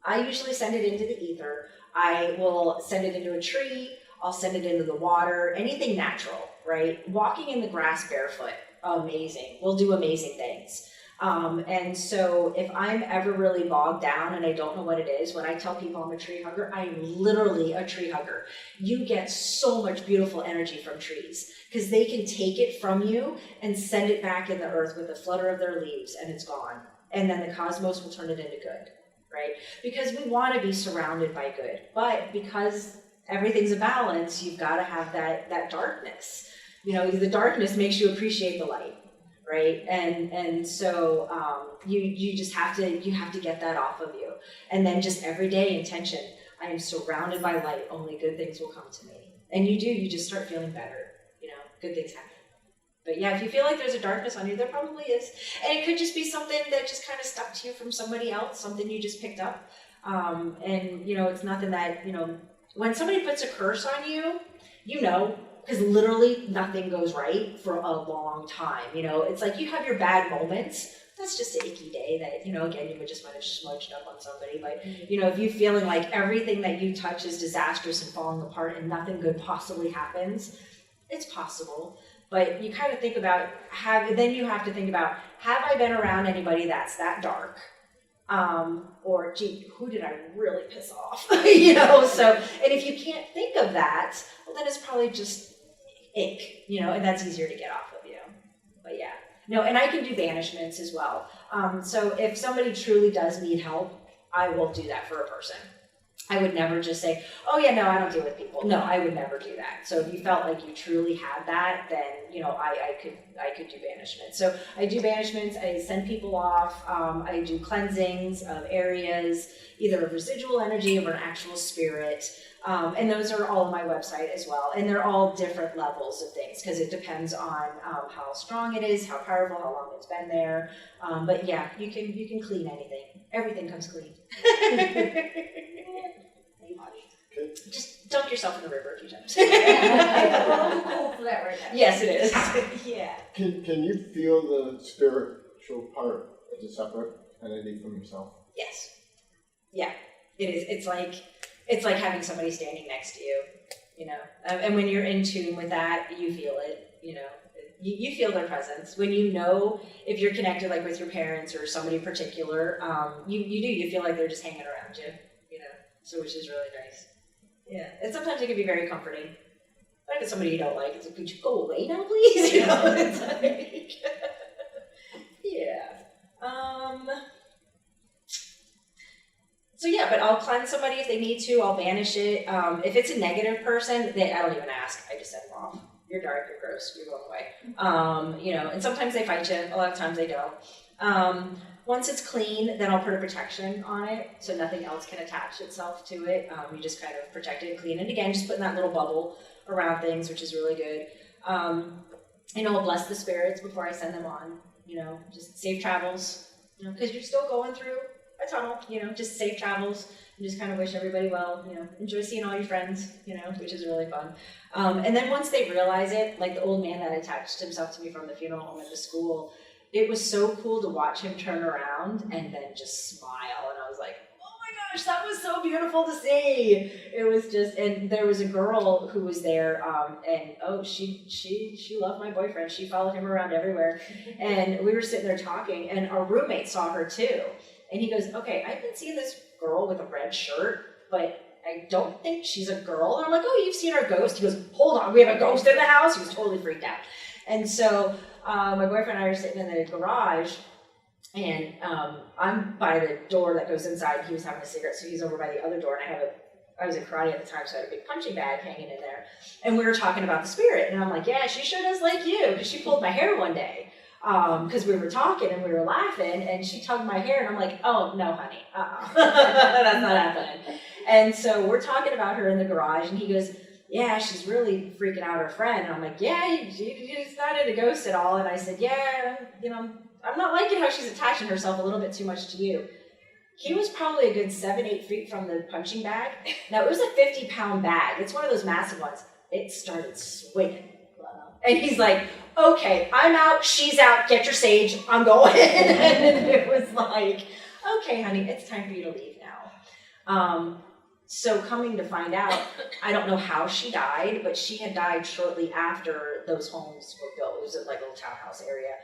I usually send it into the ether. I will send it into a tree. I'll send it into the water, anything natural, right? Walking in the grass barefoot, amazing. We'll do amazing things. And so if I'm ever really bogged down and I don't know what it is, when I tell people I'm a tree hugger, I am literally a tree hugger. You get so much beautiful energy from trees because they can take it from you and send it back in the earth with a flutter of their leaves and it's gone. And then the cosmos will turn it into good, right? Because we want to be surrounded by good, but because everything's a balance, you've got to have that darkness. The darkness makes you appreciate the light. Right, and so you just have to get that off of you, and then just everyday intention. I am surrounded by light. Only good things will come to me, and you just start feeling better. Good things happen. But yeah, if you feel like there's a darkness on you, there probably is, and it could just be something that just kind of stuck to you from somebody else, something you just picked up, and it's nothing that when somebody puts a curse on you, because literally nothing goes right for a long time. It's like you have your bad moments. That's just an icky day that, again, you just might have smudged up on somebody. But, if you're feeling like everything that you touch is disastrous and falling apart and nothing good possibly happens, it's possible. But you kind of think about, then you have to think about, have I been around anybody that's that dark? Or gee, who did I really piss off? You know, so, and if you can't think of that, well then it's probably just ick, you know, and that's easier to get off of you. But yeah, no, and I can do banishments as well. So if somebody truly does need help, I will do that for a person. I would never just say, oh yeah, no, I don't deal with people. No, I would never do that. So if you felt like you truly had that, then, you know, I could do banishment. So I do banishments, I send people off, I do cleansings of areas, either of residual energy or an actual spirit. And those are all on my website as well. And they're all different levels of things because it depends on how strong it is, how powerful, how long it's been there. But yeah, you can clean anything. Everything comes clean. Just dunk yourself in the river a few times. Cool for that right now. Yes, it is. Yeah. Can you feel the spiritual part as a separate entity from yourself? Yes. Yeah, it is. It's like having somebody standing next to you, you know. And when you're in tune with that, you feel it, you know. You feel their presence. When you know, if you're connected like with your parents or somebody particular, you feel like they're just hanging around you, you know. So which is really nice. Yeah, and sometimes it can be very comforting. Like if somebody you don't like, it's like, could you go away now, please? You know, it's like, yeah. So yeah, but I'll cleanse somebody if they need to. I'll banish it. If it's a negative person, I don't even ask. I just send them off. You're dark. You're gross. You're going away. You know, and sometimes they fight you. A lot of times they don't. Once it's clean, then I'll put a protection on it so nothing else can attach itself to it. You just kind of protect it and clean it. Again, just putting that little bubble around things, which is really good. You know, I'll bless the spirits before I send them on. You know, just safe travels. You know, because you're still going through a tunnel. You know, just safe travels. And just kind of wish everybody well. You know, enjoy seeing all your friends. You know, which is really fun. And then once they realize it, like the old man that attached himself to me from the funeral home at the school. It was so cool to watch him turn around and then just smile. And I was like, oh my gosh, that was so beautiful to see. It was just, and there was a girl who was there, and oh, she loved my boyfriend. She followed him around everywhere. And we were sitting there talking, and our roommate saw her too. And he goes, okay, I've been seeing this girl with a red shirt, but I don't think she's a girl. And I'm like, oh, you've seen our ghost? He goes, hold on, we have a ghost in the house? He was totally freaked out. And so my boyfriend and I are sitting in the garage, and I'm by the door that goes inside. He was having a cigarette, so he's over by the other door, and I was in karate at the time, so I had a big punching bag hanging in there. And we were talking about the spirit, and I'm like, yeah, she sure does like you, because she pulled my hair one day. Because we were talking and we were laughing, and she tugged my hair, and I'm like, oh, no, honey, that's not happening. And so we're talking about her in the garage, and he goes, yeah, she's really freaking out her friend. And I'm like, yeah, she's not into ghosts at all. And I said, yeah, you know, I'm not liking how she's attaching herself a little bit too much to you. He was probably a good 7-8 feet from the punching bag. Now, it was a 50-pound bag. It's one of those massive ones. It started swinging. And he's like, okay, I'm out, she's out, get your sage, I'm going. And it was like, okay, honey, it's time for you to leave now. So coming to find out, I don't know how she died, but she had died shortly after those homes were built. It was like a little townhouse area.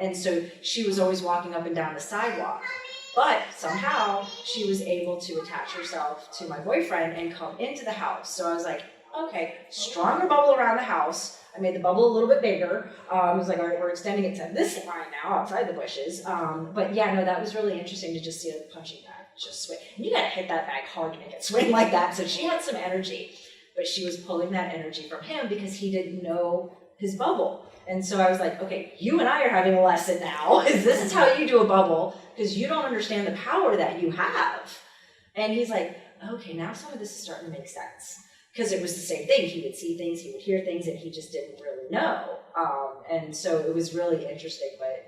And so she was always walking up and down the sidewalk. But somehow she was able to attach herself to my boyfriend and come into the house. So I was like, okay, stronger bubble around the house. I made the bubble a little bit bigger. I was like, all right, we're extending it to this line now outside the bushes. But yeah, no, that was really interesting to just see a punching bag just swing. And you gotta hit that bag hard to make it swing like that. So she had some energy, but she was pulling that energy from him because he didn't know his bubble. And so I was like, okay, you and I are having a lesson now. This is how you do a bubble because you don't understand the power that you have. And he's like, okay, now some of this is starting to make sense. Because it was the same thing. He would see things, he would hear things, and he just didn't really know. And so it was really interesting. But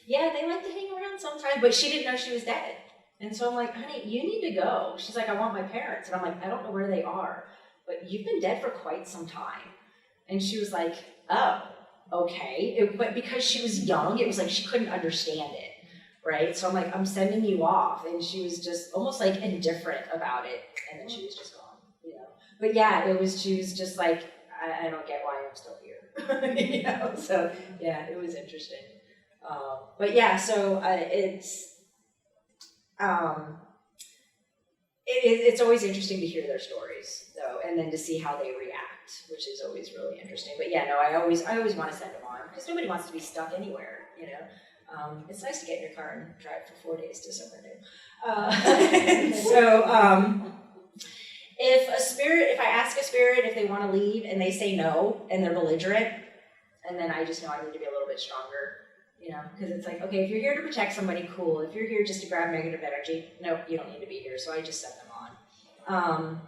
yeah, they like to hang around sometimes. But she didn't know she was dead. And so I'm like, honey, you need to go. She's like, I want my parents. And I'm like, I don't know where they are. But you've been dead for quite some time. And she was like, oh, okay. But because she was young, it was like she couldn't understand it. Right? So I'm like, I'm sending you off. And she was just almost like indifferent about it. And then she was just gone. But yeah, she was just like, I don't get why I'm still here. you know, so yeah, it was interesting. But yeah, so it's always interesting to hear their stories though, and then to see how they react, which is always really interesting. But yeah, no, I always want to send them on because nobody wants to be stuck anywhere, you know. It's nice to get in your car and drive for 4 days to somewhere new. If I ask a spirit if they want to leave and they say no and they're belligerent, and then I just know I need to be a little bit stronger, you know, because it's like, okay, if you're here to protect somebody, cool. If you're here just to grab negative energy, nope, you don't need to be here. So I just send them on.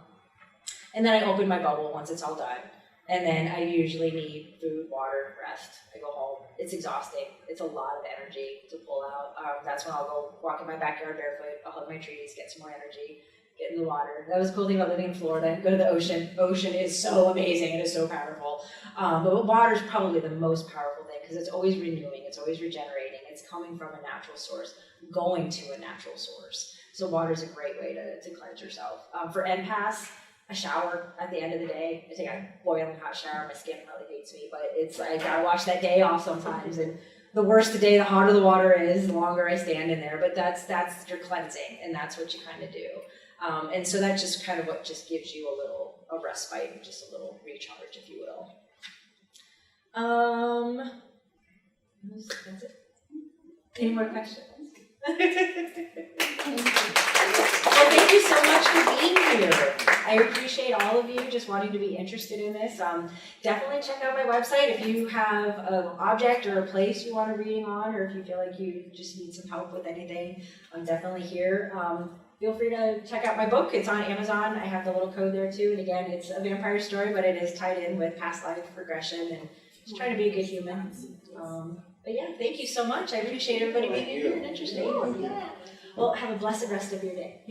And then I open my bubble once it's all done. And then I usually need food, water, rest. I go home. It's exhausting. It's a lot of energy to pull out. That's when I'll go walk in my backyard barefoot. I'll hug my trees, get some more energy, get in the water. That was the cool thing about living in Florida. Go to the ocean. Ocean is so amazing. It is so powerful. But water is probably the most powerful thing because it's always renewing. It's always regenerating. It's coming from a natural source, going to a natural source. So water is a great way to cleanse yourself. For empaths, a shower at the end of the day. I take a boiling hot shower. My skin probably hates me, but it's I gotta wash that day off sometimes. And the worse the day, the hotter the water is, the longer I stand in there. But that's your cleansing, and that's what you kind of do. And so that's just kind of what just gives you a respite, just a little recharge, if you will. That's it. Any more questions? Well, thank you so much for being here. I appreciate all of you just wanting to be interested in this. Definitely check out my website if you have an object or a place you want a reading on, or if you feel like you just need some help with anything. I'm definitely here. Feel free to check out my book. It's on Amazon. I have the little code there too. And again, it's a vampire story, but it is tied in with past life regression and just trying to be a good human. But yeah, thank you so much. I appreciate everybody being here and interested. Well, have a blessed rest of your day.